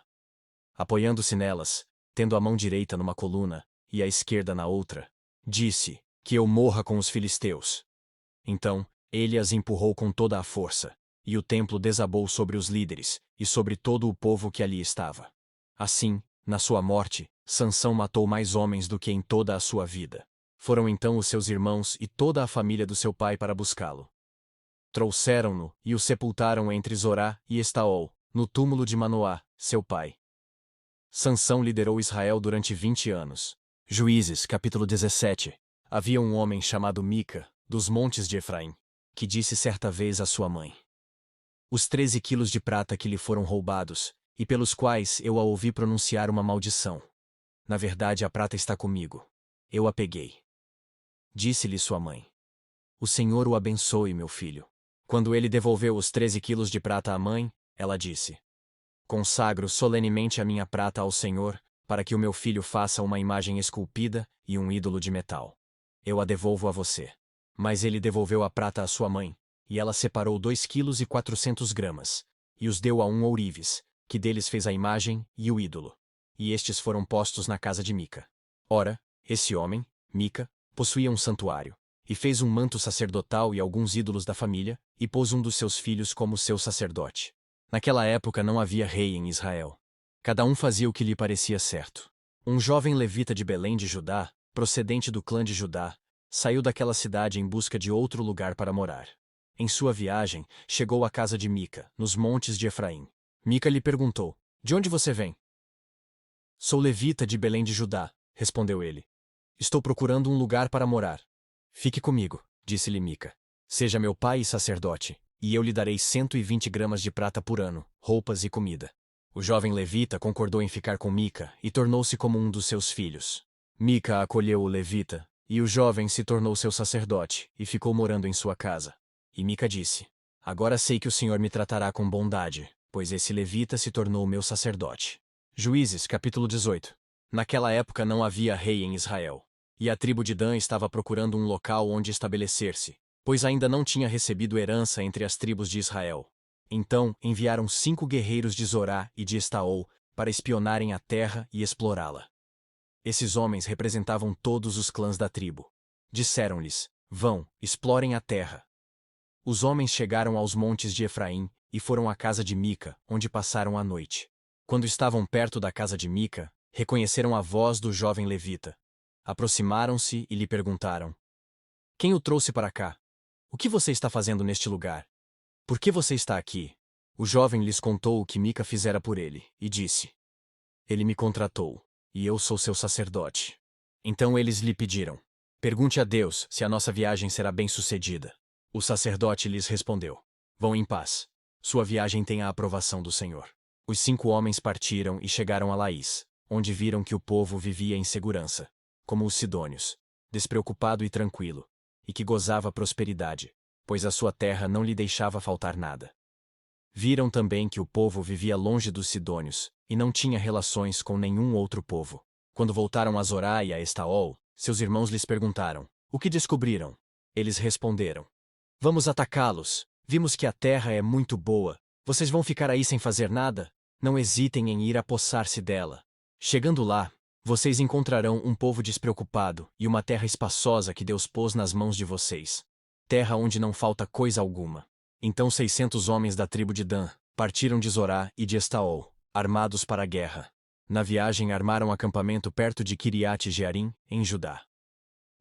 Apoiando-se nelas, tendo a mão direita numa coluna, e a esquerda na outra, disse: Que eu morra com os filisteus. Então, ele as empurrou com toda a força, e o templo desabou sobre os líderes, e sobre todo o povo que ali estava. Assim, na sua morte, Sansão matou mais homens do que em toda a sua vida. Foram então os seus irmãos e toda a família do seu pai para buscá-lo. Trouxeram-no e o sepultaram entre Zorá e Estaol, no túmulo de Manoá, seu pai. Sansão liderou Israel durante 20 anos. Juízes, capítulo 17. Havia um homem chamado Mica, dos montes de Efraim, que disse certa vez à sua mãe: Os 13 quilos de prata que lhe foram roubados, e pelos quais eu a ouvi pronunciar uma maldição. Na verdade, a prata está comigo. Eu a peguei. Disse-lhe sua mãe: O Senhor o abençoe, meu filho. Quando ele devolveu os 13 quilos de prata à mãe, ela disse: Consagro solenemente a minha prata ao Senhor, para que o meu filho faça uma imagem esculpida e um ídolo de metal. Eu a devolvo a você. Mas ele devolveu a prata à sua mãe, e ela separou 2,4 kg, e os deu a um ourives, que deles fez a imagem e o ídolo. E estes foram postos na casa de Mica. Ora, esse homem, Mica, possuía um santuário, e fez um manto sacerdotal e alguns ídolos da família, e pôs um dos seus filhos como seu sacerdote. Naquela época não havia rei em Israel. Cada um fazia o que lhe parecia certo. Um jovem levita de Belém de Judá, procedente do clã de Judá, saiu daquela cidade em busca de outro lugar para morar. Em sua viagem, chegou à casa de Mica, nos montes de Efraim. Mica lhe perguntou: De onde você vem? Sou levita de Belém de Judá, respondeu ele. Estou procurando um lugar para morar. Fique comigo, disse-lhe Mica. Seja meu pai e sacerdote, e eu lhe darei 120 gramas de prata por ano, roupas e comida. O jovem levita concordou em ficar com Mica e tornou-se como um dos seus filhos. Mica acolheu o levita, e o jovem se tornou seu sacerdote e ficou morando em sua casa. E Mica disse: Agora sei que o Senhor me tratará com bondade, pois esse levita se tornou meu sacerdote. Juízes, capítulo 18. Naquela época não havia rei em Israel, e a tribo de Dan estava procurando um local onde estabelecer-se, pois ainda não tinha recebido herança entre as tribos de Israel. Então enviaram 5 guerreiros de Zorá e de Estaol para espionarem a terra e explorá-la. Esses homens representavam todos os clãs da tribo. Disseram-lhes: Vão, explorem a terra. Os homens chegaram aos montes de Efraim e foram à casa de Mica, onde passaram a noite. Quando estavam perto da casa de Mica, reconheceram a voz do jovem levita. Aproximaram-se e lhe perguntaram: Quem o trouxe para cá? O que você está fazendo neste lugar? Por que você está aqui? O jovem lhes contou o que Mica fizera por ele, e disse: Ele me contratou, e eu sou seu sacerdote. Então eles lhe pediram: Pergunte a Deus se a nossa viagem será bem-sucedida. O sacerdote lhes respondeu: Vão em paz. Sua viagem tem a aprovação do Senhor. Os 5 homens partiram e chegaram a Laís, onde viram que o povo vivia em segurança, como os sidônios, despreocupado e tranquilo, e que gozava prosperidade, pois a sua terra não lhe deixava faltar nada. Viram também que o povo vivia longe dos sidônios, e não tinha relações com nenhum outro povo. Quando voltaram a Zorá e a Estaol, seus irmãos lhes perguntaram: O que descobriram? Eles responderam: Vamos atacá-los. Vimos que a terra é muito boa. Vocês vão ficar aí sem fazer nada? Não hesitem em ir apossar-se dela. Chegando lá, vocês encontrarão um povo despreocupado e uma terra espaçosa que Deus pôs nas mãos de vocês. Terra onde não falta coisa alguma. Então 600 homens da tribo de Dan partiram de Zorá e de Estaol, armados para a guerra. Na viagem armaram acampamento perto de Kiriat-Jearim, em Judá.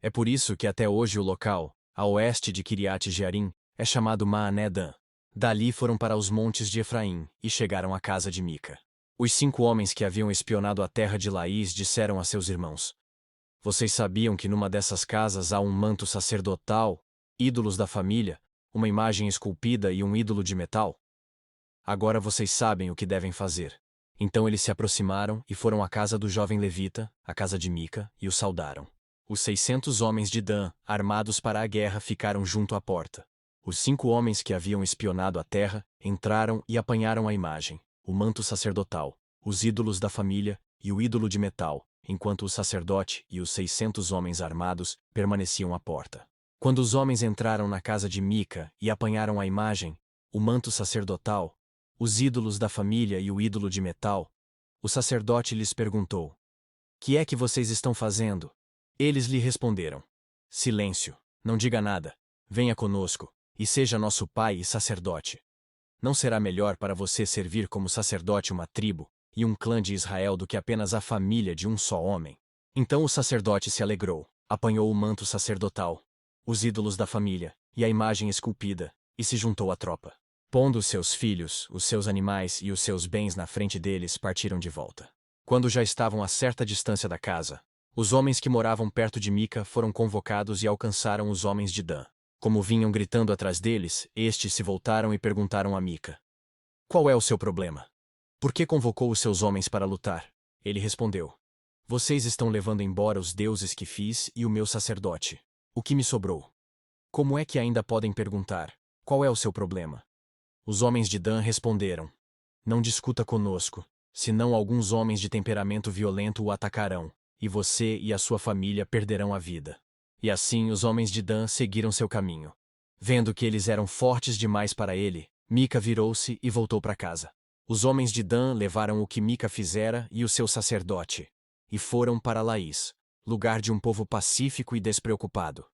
É por isso que até hoje o local, a oeste de Kiriat-Jearim, é chamado Maané Dan. Dali foram para os montes de Efraim e chegaram à casa de Mica. Os 5 homens que haviam espionado a terra de Laís disseram a seus irmãos: Vocês sabiam que numa dessas casas há um manto sacerdotal, ídolos da família, uma imagem esculpida e um ídolo de metal? Agora vocês sabem o que devem fazer. Então eles se aproximaram e foram à casa do jovem levita, à casa de Mica, e o saudaram. Os 600 homens de Dan, armados para a guerra, ficaram junto à porta. Os 5 homens que haviam espionado a terra entraram e apanharam a imagem, o manto sacerdotal, os ídolos da família e o ídolo de metal, enquanto o sacerdote e os 600 homens armados permaneciam à porta. Quando os homens entraram na casa de Mica e apanharam a imagem, o manto sacerdotal, os ídolos da família e o ídolo de metal, o sacerdote lhes perguntou: "Que é que vocês estão fazendo?" Eles lhe responderam: "Silêncio, não diga nada. Venha conosco, e seja nosso pai e sacerdote. Não será melhor para você servir como sacerdote uma tribo e um clã de Israel do que apenas a família de um só homem?" Então o sacerdote se alegrou, apanhou o manto sacerdotal, os ídolos da família e a imagem esculpida, e se juntou à tropa. Pondo os seus filhos, os seus animais e os seus bens na frente deles, partiram de volta. Quando já estavam a certa distância da casa, os homens que moravam perto de Mica foram convocados e alcançaram os homens de Dan. Como vinham gritando atrás deles, estes se voltaram e perguntaram a Mica: "Qual é o seu problema? Por que convocou os seus homens para lutar?" Ele respondeu: "Vocês estão levando embora os deuses que fiz e o meu sacerdote. O que me sobrou? Como é que ainda podem perguntar: qual é o seu problema?" Os homens de Dan responderam: "Não discuta conosco, senão alguns homens de temperamento violento o atacarão, e você e a sua família perderão a vida." E assim os homens de Dan seguiram seu caminho. Vendo que eles eram fortes demais para ele, Mica virou-se e voltou para casa. Os homens de Dan levaram o que Mica fizera e o seu sacerdote, e foram para Laís, lugar de um povo pacífico e despreocupado.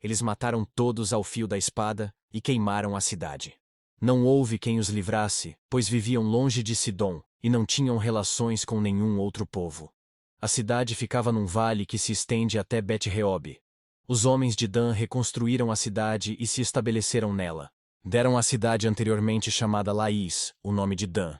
Eles mataram todos ao fio da espada e queimaram a cidade. Não houve quem os livrasse, pois viviam longe de Sidom e não tinham relações com nenhum outro povo. A cidade ficava num vale que se estende até Bet-Reob. Os homens de Dan reconstruíram a cidade e se estabeleceram nela. Deram à cidade anteriormente chamada Laís o nome de Dan,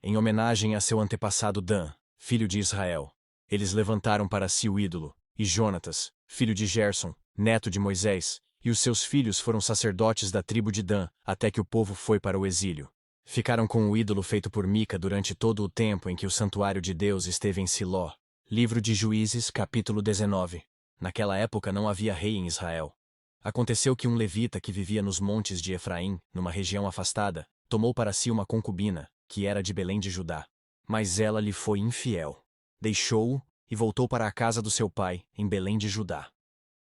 em homenagem a seu antepassado Dan, filho de Israel. Eles levantaram para si o ídolo, e Jonatas, filho de Gerson, neto de Moisés, e os seus filhos foram sacerdotes da tribo de Dan, até que o povo foi para o exílio. Ficaram com o ídolo feito por Mica durante todo o tempo em que o santuário de Deus esteve em Siló. Livro de Juízes, capítulo 19. Naquela época não havia rei em Israel. Aconteceu que um levita que vivia nos montes de Efraim, numa região afastada, tomou para si uma concubina, que era de Belém de Judá. Mas ela lhe foi infiel. Deixou-o e voltou para a casa do seu pai, em Belém de Judá.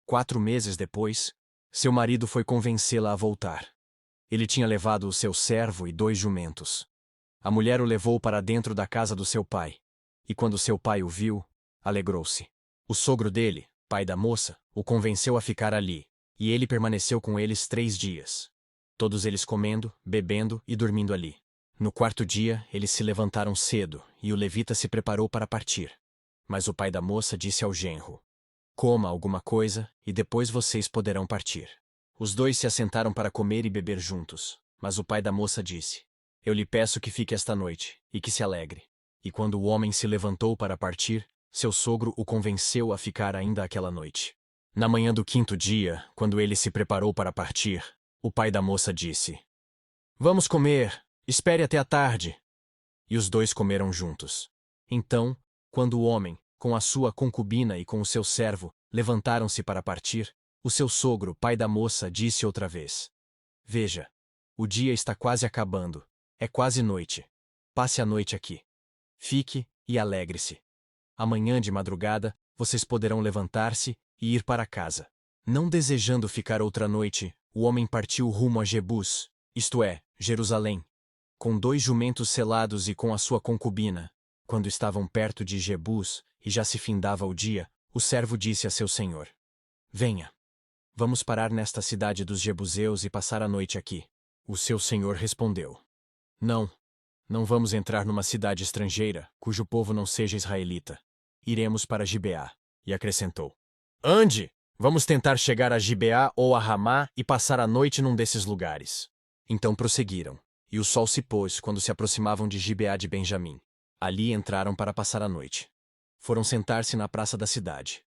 4 meses depois, seu marido foi convencê-la a voltar. Ele tinha levado o seu servo e 2 jumentos. A mulher o levou para dentro da casa do seu pai. E quando seu pai o viu, alegrou-se. O sogro dele, pai da moça, o convenceu a ficar ali, e ele permaneceu com eles 3 dias. Todos eles comendo, bebendo e dormindo ali. No 4º dia, eles se levantaram cedo, e o levita se preparou para partir. Mas o pai da moça disse ao genro: "Coma alguma coisa, e depois vocês poderão partir." Os 2 se assentaram para comer e beber juntos, mas o pai da moça disse: "Eu lhe peço que fique esta noite, e que se alegre." E quando o homem se levantou para partir, seu sogro o convenceu a ficar ainda aquela noite. Na manhã do 5º dia, quando ele se preparou para partir, o pai da moça disse: "Vamos comer, espere até a tarde." E os 2 comeram juntos. Então, quando o homem, com a sua concubina e com o seu servo, levantaram-se para partir, o seu sogro, pai da moça, disse outra vez: "Veja, o dia está quase acabando, é quase noite. Passe a noite aqui. Fique e alegre-se. Amanhã de madrugada, vocês poderão levantar-se e ir para casa." Não desejando ficar outra noite, o homem partiu rumo a Jebus, isto é, Jerusalém, com 2 jumentos selados e com a sua concubina. Quando estavam perto de Jebus, e já se findava o dia, o servo disse a seu senhor: "Venha. Vamos parar nesta cidade dos Jebuseus e passar a noite aqui." O seu senhor respondeu: "Não. Não vamos entrar numa cidade estrangeira, cujo povo não seja israelita. Iremos para Gibeá." E acrescentou: "Ande! Vamos tentar chegar a Gibeá ou a Ramá e passar a noite num desses lugares." Então prosseguiram, e o sol se pôs quando se aproximavam de Gibeá de Benjamim. Ali entraram para passar a noite. Foram sentar-se na praça da cidade.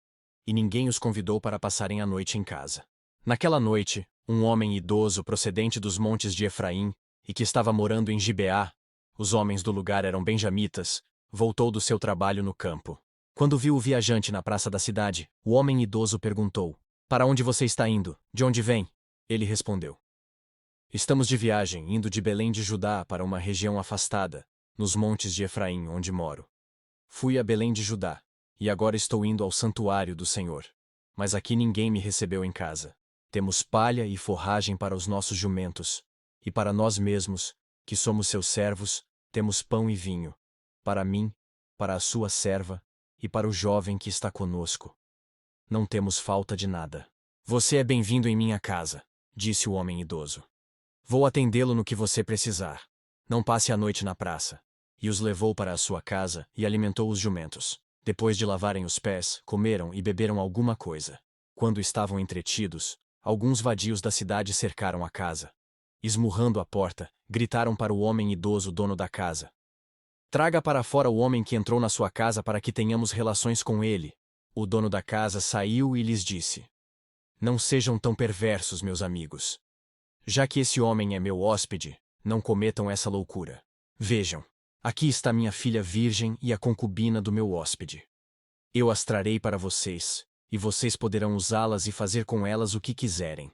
E ninguém os convidou para passarem a noite em casa. Naquela noite, um homem idoso procedente dos montes de Efraim e que estava morando em Gibeá, os homens do lugar eram benjamitas, voltou do seu trabalho no campo. Quando viu o viajante na praça da cidade, o homem idoso perguntou: Para onde você está indo? De onde vem? Ele respondeu: Estamos de viagem, indo de Belém de Judá para uma região afastada, nos montes de Efraim, onde moro. Fui a Belém de Judá, e agora estou indo ao santuário do Senhor. Mas aqui ninguém me recebeu em casa. Temos palha e forragem para os nossos jumentos, e para nós mesmos, que somos seus servos, temos pão e vinho. Para mim, para a sua serva, e para o jovem que está conosco. Não temos falta de nada. Você é bem-vindo em minha casa, disse o homem idoso. Vou atendê-lo no que você precisar. Não passe a noite na praça. E os levou para a sua casa e alimentou os jumentos. Depois de lavarem os pés, comeram e beberam alguma coisa. Quando estavam entretidos, alguns vadios da cidade cercaram a casa. Esmurrando a porta, gritaram para o homem idoso dono da casa: Traga para fora o homem que entrou na sua casa para que tenhamos relações com ele. O dono da casa saiu e lhes disse: Não sejam tão perversos, meus amigos. Já que esse homem é meu hóspede, não cometam essa loucura. Vejam, aqui está minha filha virgem e a concubina do meu hóspede. Eu as trarei para vocês, e vocês poderão usá-las e fazer com elas o que quiserem.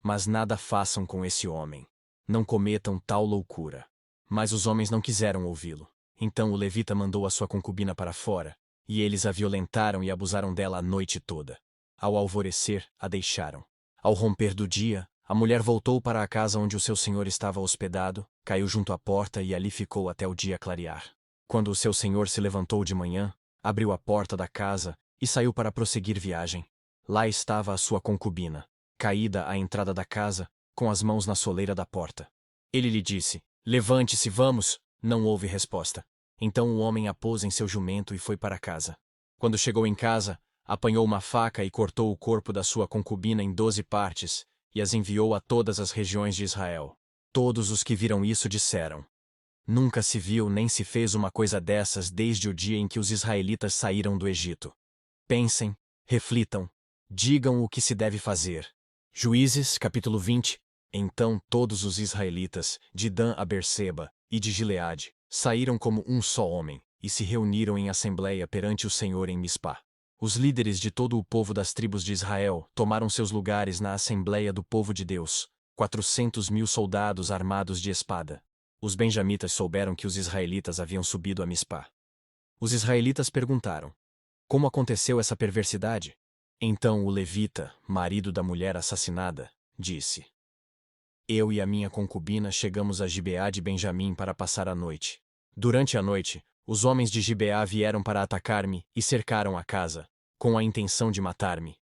Mas nada façam com esse homem. Não cometam tal loucura. Mas os homens não quiseram ouvi-lo. Então o levita mandou a sua concubina para fora, e eles a violentaram e abusaram dela a noite toda. Ao alvorecer, a deixaram. Ao romper do dia, a mulher voltou para a casa onde o seu senhor estava hospedado, caiu junto à porta e ali ficou até o dia clarear. Quando o seu senhor se levantou de manhã, abriu a porta da casa e saiu para prosseguir viagem. Lá estava a sua concubina, caída à entrada da casa, com as mãos na soleira da porta. Ele lhe disse: Levante-se, vamos! Não houve resposta. Então o homem a pôs em seu jumento e foi para casa. Quando chegou em casa, apanhou uma faca e cortou o corpo da sua concubina em 12 partes, e as enviou a todas as regiões de Israel. Todos os que viram isso disseram: Nunca se viu nem se fez uma coisa dessas desde o dia em que os israelitas saíram do Egito. Pensem, reflitam, digam o que se deve fazer. Juízes, capítulo 20. Então todos os israelitas, de Dan a Berseba, e de Gileade, saíram como um só homem, e se reuniram em assembleia perante o Senhor em Mispá. Os líderes de todo o povo das tribos de Israel tomaram seus lugares na assembleia do povo de Deus, 400.000 soldados armados de espada. Os benjamitas souberam que os israelitas haviam subido a Mispá. Os israelitas perguntaram: Como aconteceu essa perversidade? Então o levita, marido da mulher assassinada, disse: Eu e a minha concubina chegamos a Gibeá de Benjamim para passar a noite. Durante a noite, os homens de Gibeá vieram para atacar-me e cercaram a casa, com a intenção de matar-me.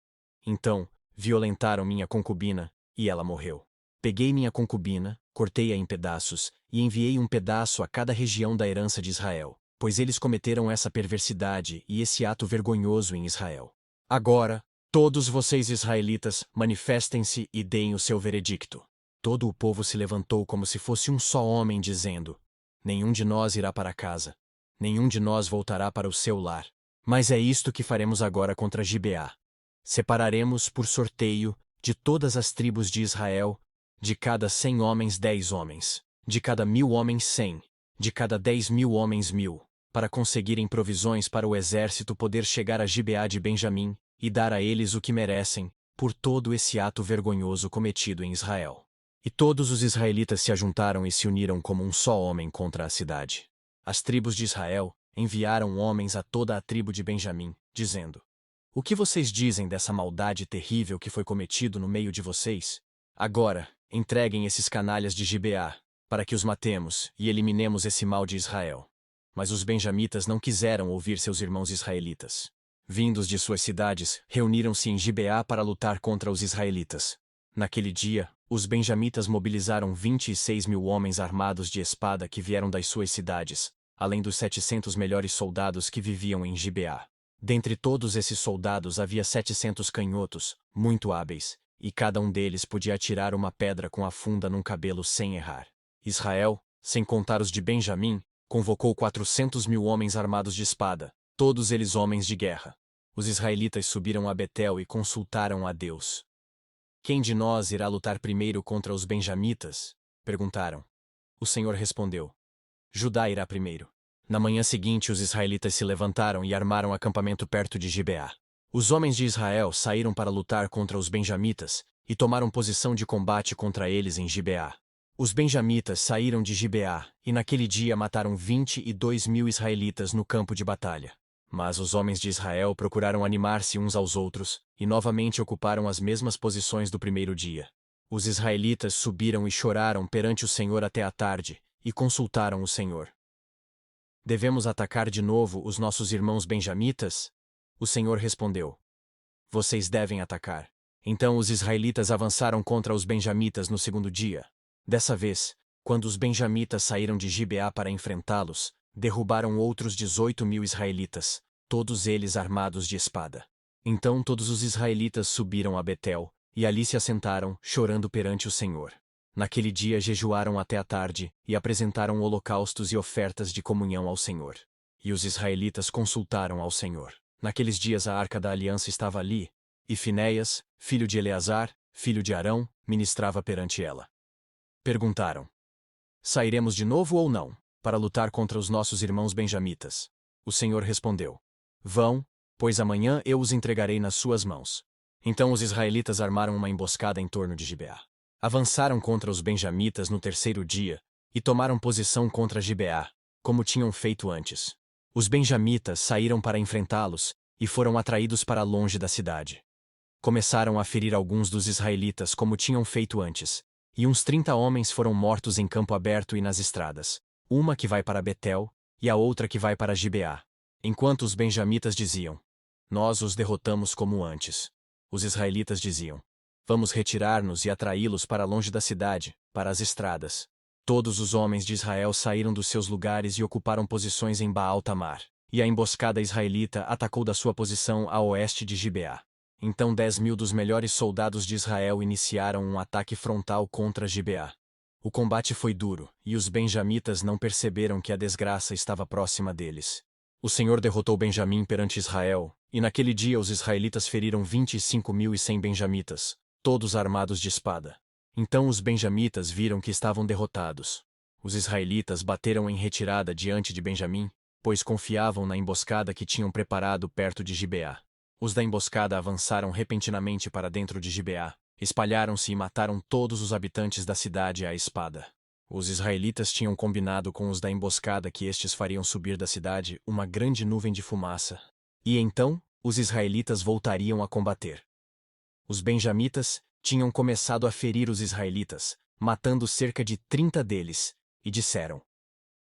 Então, violentaram minha concubina, e ela morreu. Peguei minha concubina, cortei-a em pedaços, e enviei um pedaço a cada região da herança de Israel, pois eles cometeram essa perversidade e esse ato vergonhoso em Israel. Agora, todos vocês israelitas, manifestem-se e deem o seu veredicto. Todo o povo se levantou como se fosse um só homem, dizendo: Nenhum de nós irá para casa. Nenhum de nós voltará para o seu lar. Mas é isto que faremos agora contra Gibeá. Separaremos, por sorteio, de todas as tribos de Israel, de cada 100 homens 10 homens, de cada 1.000 homens 100, de cada 10.000 homens 1.000, para conseguirem provisões para o exército poder chegar a Gibeá de Benjamim, e dar a eles o que merecem, por todo esse ato vergonhoso cometido em Israel. E todos os israelitas se ajuntaram e se uniram como um só homem contra a cidade. As tribos de Israel enviaram homens a toda a tribo de Benjamim, dizendo: O que vocês dizem dessa maldade terrível que foi cometido no meio de vocês? Agora, entreguem esses canalhas de Gibeá, para que os matemos e eliminemos esse mal de Israel. Mas os benjamitas não quiseram ouvir seus irmãos israelitas. Vindos de suas cidades, reuniram-se em Gibeá para lutar contra os israelitas. Naquele dia, os benjamitas mobilizaram 26.000 homens armados de espada que vieram das suas cidades, além dos 700 melhores soldados que viviam em Gibeá. Dentre todos esses soldados havia 700 canhotos, muito hábeis, e cada um deles podia atirar uma pedra com a funda num cabelo sem errar. Israel, sem contar os de Benjamim, convocou 400.000 homens armados de espada, todos eles homens de guerra. Os israelitas subiram a Betel e consultaram a Deus. Quem de nós irá lutar primeiro contra os benjamitas? Perguntaram. O Senhor respondeu: Judá irá primeiro. Na manhã seguinte, os israelitas se levantaram e armaram acampamento perto de Gibeá. Os homens de Israel saíram para lutar contra os benjamitas e tomaram posição de combate contra eles em Gibeá. Os benjamitas saíram de Gibeá e naquele dia mataram 22.000 israelitas no campo de batalha. Mas os homens de Israel procuraram animar-se uns aos outros e novamente ocuparam as mesmas posições do primeiro dia. Os israelitas subiram e choraram perante o Senhor até a tarde e consultaram o Senhor. Devemos atacar de novo os nossos irmãos benjamitas? O Senhor respondeu: Vocês devem atacar. Então os israelitas avançaram contra os benjamitas no segundo dia. Dessa vez, quando os benjamitas saíram de Gibeá para enfrentá-los, derrubaram outros 18.000 israelitas, todos eles armados de espada. Então todos os israelitas subiram a Betel, e ali se assentaram, chorando perante o Senhor. Naquele dia jejuaram até a tarde, e apresentaram holocaustos e ofertas de comunhão ao Senhor. E os israelitas consultaram ao Senhor. Naqueles dias a arca da aliança estava ali, e Finéias, filho de Eleazar, filho de Arão, ministrava perante ela. Perguntaram: Sairemos de novo ou não, para lutar contra os nossos irmãos benjamitas? O Senhor respondeu: Vão, pois amanhã eu os entregarei nas suas mãos. Então os israelitas armaram uma emboscada em torno de Gibeá. Avançaram contra os benjamitas no terceiro dia, e tomaram posição contra Gibeá, como tinham feito antes. Os benjamitas saíram para enfrentá-los, e foram atraídos para longe da cidade. Começaram a ferir alguns dos israelitas como tinham feito antes, e uns 30 homens foram mortos em campo aberto e nas estradas, uma que vai para Betel, e a outra que vai para Gibeá. Enquanto os benjamitas diziam: Nós os derrotamos como antes. Os israelitas diziam: Vamos retirar-nos e atraí-los para longe da cidade, para as estradas. Todos os homens de Israel saíram dos seus lugares e ocuparam posições em Baal-Tamar, e a emboscada israelita atacou da sua posição a oeste de Gibeá. Então 10.000 dos melhores soldados de Israel iniciaram um ataque frontal contra Gibeá. O combate foi duro, e os benjamitas não perceberam que a desgraça estava próxima deles. O Senhor derrotou Benjamim perante Israel, e naquele dia os israelitas feriram 25.100 benjamitas, todos armados de espada. Então os benjamitas viram que estavam derrotados. Os israelitas bateram em retirada diante de Benjamim, pois confiavam na emboscada que tinham preparado perto de Gibeá. Os da emboscada avançaram repentinamente para dentro de Gibeá, espalharam-se e mataram todos os habitantes da cidade à espada. Os israelitas tinham combinado com os da emboscada que estes fariam subir da cidade uma grande nuvem de fumaça. E então, os israelitas voltariam a combater. Os benjamitas tinham começado a ferir os israelitas, matando cerca de 30 deles, e disseram: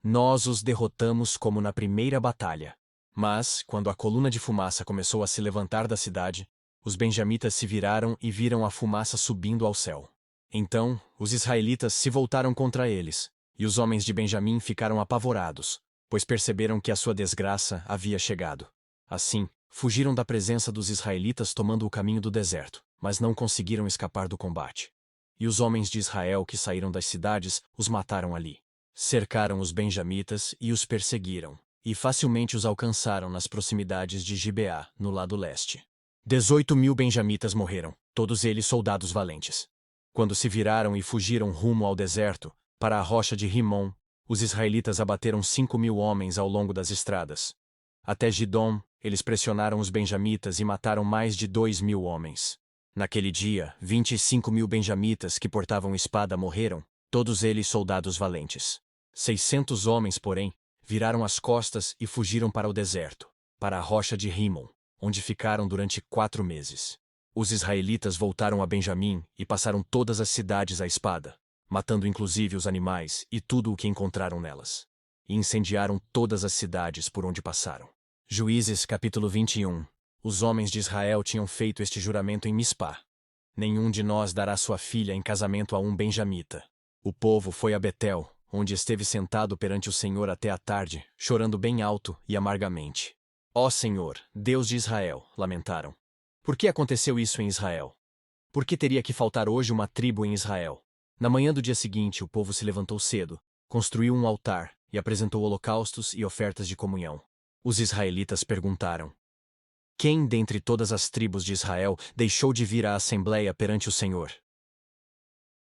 Nós os derrotamos como na primeira batalha. Mas, quando a coluna de fumaça começou a se levantar da cidade, os benjamitas se viraram e viram a fumaça subindo ao céu. Então, os israelitas se voltaram contra eles, e os homens de Benjamim ficaram apavorados, pois perceberam que a sua desgraça havia chegado. Assim, fugiram da presença dos israelitas tomando o caminho do deserto, mas não conseguiram escapar do combate. E os homens de Israel que saíram das cidades os mataram ali. Cercaram os benjamitas e os perseguiram, e facilmente os alcançaram nas proximidades de Gibeá, no lado leste. 18.000 benjamitas morreram, todos eles soldados valentes. Quando se viraram e fugiram rumo ao deserto, para a rocha de Rimom, os israelitas abateram 5.000 homens ao longo das estradas. Até Gidom, eles pressionaram os benjamitas e mataram mais de 2.000 homens. Naquele dia, 25.000 benjamitas que portavam espada morreram, todos eles soldados valentes. 600 homens, porém, viraram as costas e fugiram para o deserto, para a rocha de Rimom, onde ficaram durante 4 meses. Os israelitas voltaram a Benjamim e passaram todas as cidades à espada, matando inclusive os animais e tudo o que encontraram nelas. E incendiaram todas as cidades por onde passaram. Juízes capítulo 21. Os homens de Israel tinham feito este juramento em Mispá: Nenhum de nós dará sua filha em casamento a um benjamita. O povo foi a Betel, onde esteve sentado perante o Senhor até a tarde, chorando bem alto e amargamente. Ó Senhor, Deus de Israel, lamentaram. Por que aconteceu isso em Israel? Por que teria que faltar hoje uma tribo em Israel? Na manhã do dia seguinte, o povo se levantou cedo, construiu um altar e apresentou holocaustos e ofertas de comunhão. Os israelitas perguntaram: Quem dentre todas as tribos de Israel deixou de vir à assembleia perante o Senhor?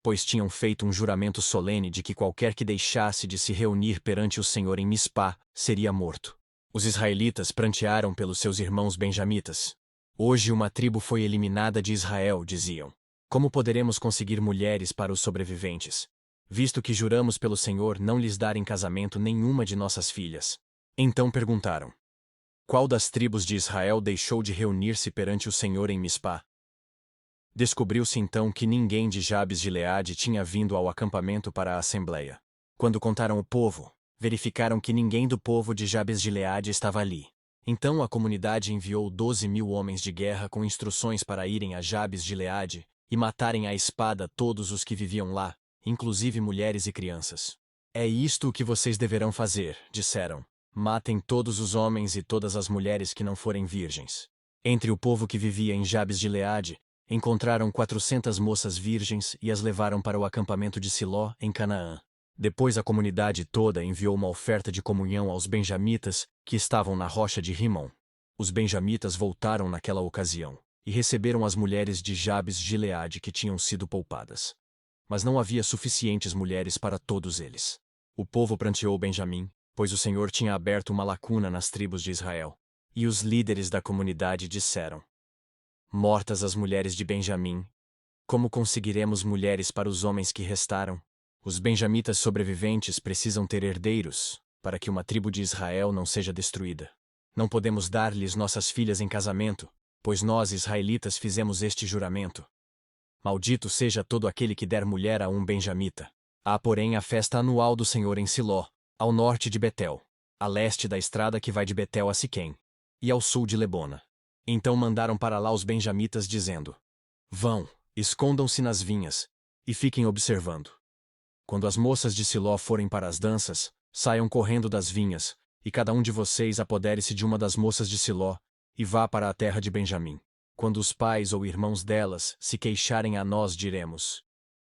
pois tinham feito um juramento solene de que qualquer que deixasse de se reunir perante o Senhor em Mispá seria morto. Os israelitas prantearam pelos seus irmãos benjamitas. Hoje uma tribo foi eliminada de Israel, diziam. Como poderemos conseguir mulheres para os sobreviventes, visto que juramos pelo Senhor não lhes dar em casamento nenhuma de nossas filhas? Então perguntaram: qual das tribos de Israel deixou de reunir-se perante o Senhor em Mispá? Descobriu-se então que ninguém de Jabes de Gileade tinha vindo ao acampamento para a assembleia. Quando contaram o povo, verificaram que ninguém do povo de Jabes de Gileade estava ali. Então a comunidade enviou 12.000 homens de guerra com instruções para irem a Jabes de Gileade e matarem à espada todos os que viviam lá, inclusive mulheres e crianças. É isto o que vocês deverão fazer, disseram. Matem todos os homens e todas as mulheres que não forem virgens. Entre o povo que vivia em Jabes de Gileade, encontraram 400 moças virgens e as levaram para o acampamento de Siló, em Canaã. Depois a comunidade toda enviou uma oferta de comunhão aos benjamitas que estavam na rocha de Rimon. Os benjamitas voltaram naquela ocasião e receberam as mulheres de Jabes de Gileade que tinham sido poupadas. Mas não havia suficientes mulheres para todos eles. O povo pranteou Benjamim, pois o Senhor tinha aberto uma lacuna nas tribos de Israel. E os líderes da comunidade disseram: mortas as mulheres de Benjamim, como conseguiremos mulheres para os homens que restaram? Os benjamitas sobreviventes precisam ter herdeiros, para que uma tribo de Israel não seja destruída. Não podemos dar-lhes nossas filhas em casamento, pois nós, israelitas, fizemos este juramento. Maldito seja todo aquele que der mulher a um benjamita. Há, porém, a festa anual do Senhor em Siló, ao norte de Betel, a leste da estrada que vai de Betel a Siquém, e ao sul de Lebona. Então mandaram para lá os benjamitas, dizendo: vão, escondam-se nas vinhas, e fiquem observando. Quando as moças de Siló forem para as danças, saiam correndo das vinhas, e cada um de vocês apodere-se de uma das moças de Siló, e vá para a terra de Benjamim. Quando os pais ou irmãos delas se queixarem a nós, diremos: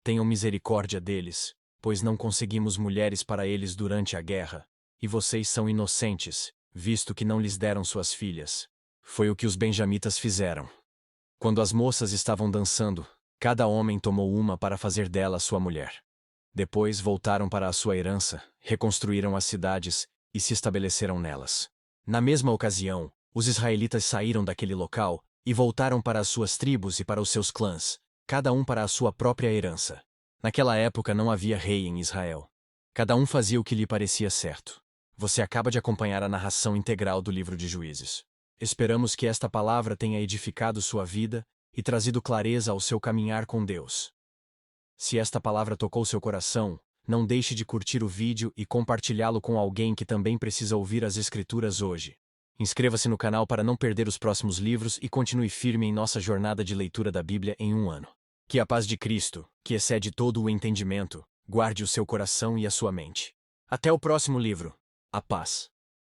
tenham misericórdia deles, pois não conseguimos mulheres para eles durante a guerra, e vocês são inocentes, visto que não lhes deram suas filhas. Foi o que os benjamitas fizeram. Quando as moças estavam dançando, cada homem tomou uma para fazer dela sua mulher. Depois voltaram para a sua herança, reconstruíram as cidades e se estabeleceram nelas. Na mesma ocasião, os israelitas saíram daquele local e voltaram para as suas tribos e para os seus clãs, cada um para a sua própria herança. Naquela época não havia rei em Israel. Cada um fazia o que lhe parecia certo. Você acaba de acompanhar a narração integral do livro de Juízes. Esperamos que esta palavra tenha edificado sua vida e trazido clareza ao seu caminhar com Deus. Se esta palavra tocou seu coração, não deixe de curtir o vídeo e compartilhá-lo com alguém que também precisa ouvir as Escrituras hoje. Inscreva-se no canal para não perder os próximos livros e continue firme em nossa jornada de leitura da Bíblia em um ano. Que a paz de Cristo, que excede todo o entendimento, guarde o seu coração e a sua mente. Até o próximo livro. A paz.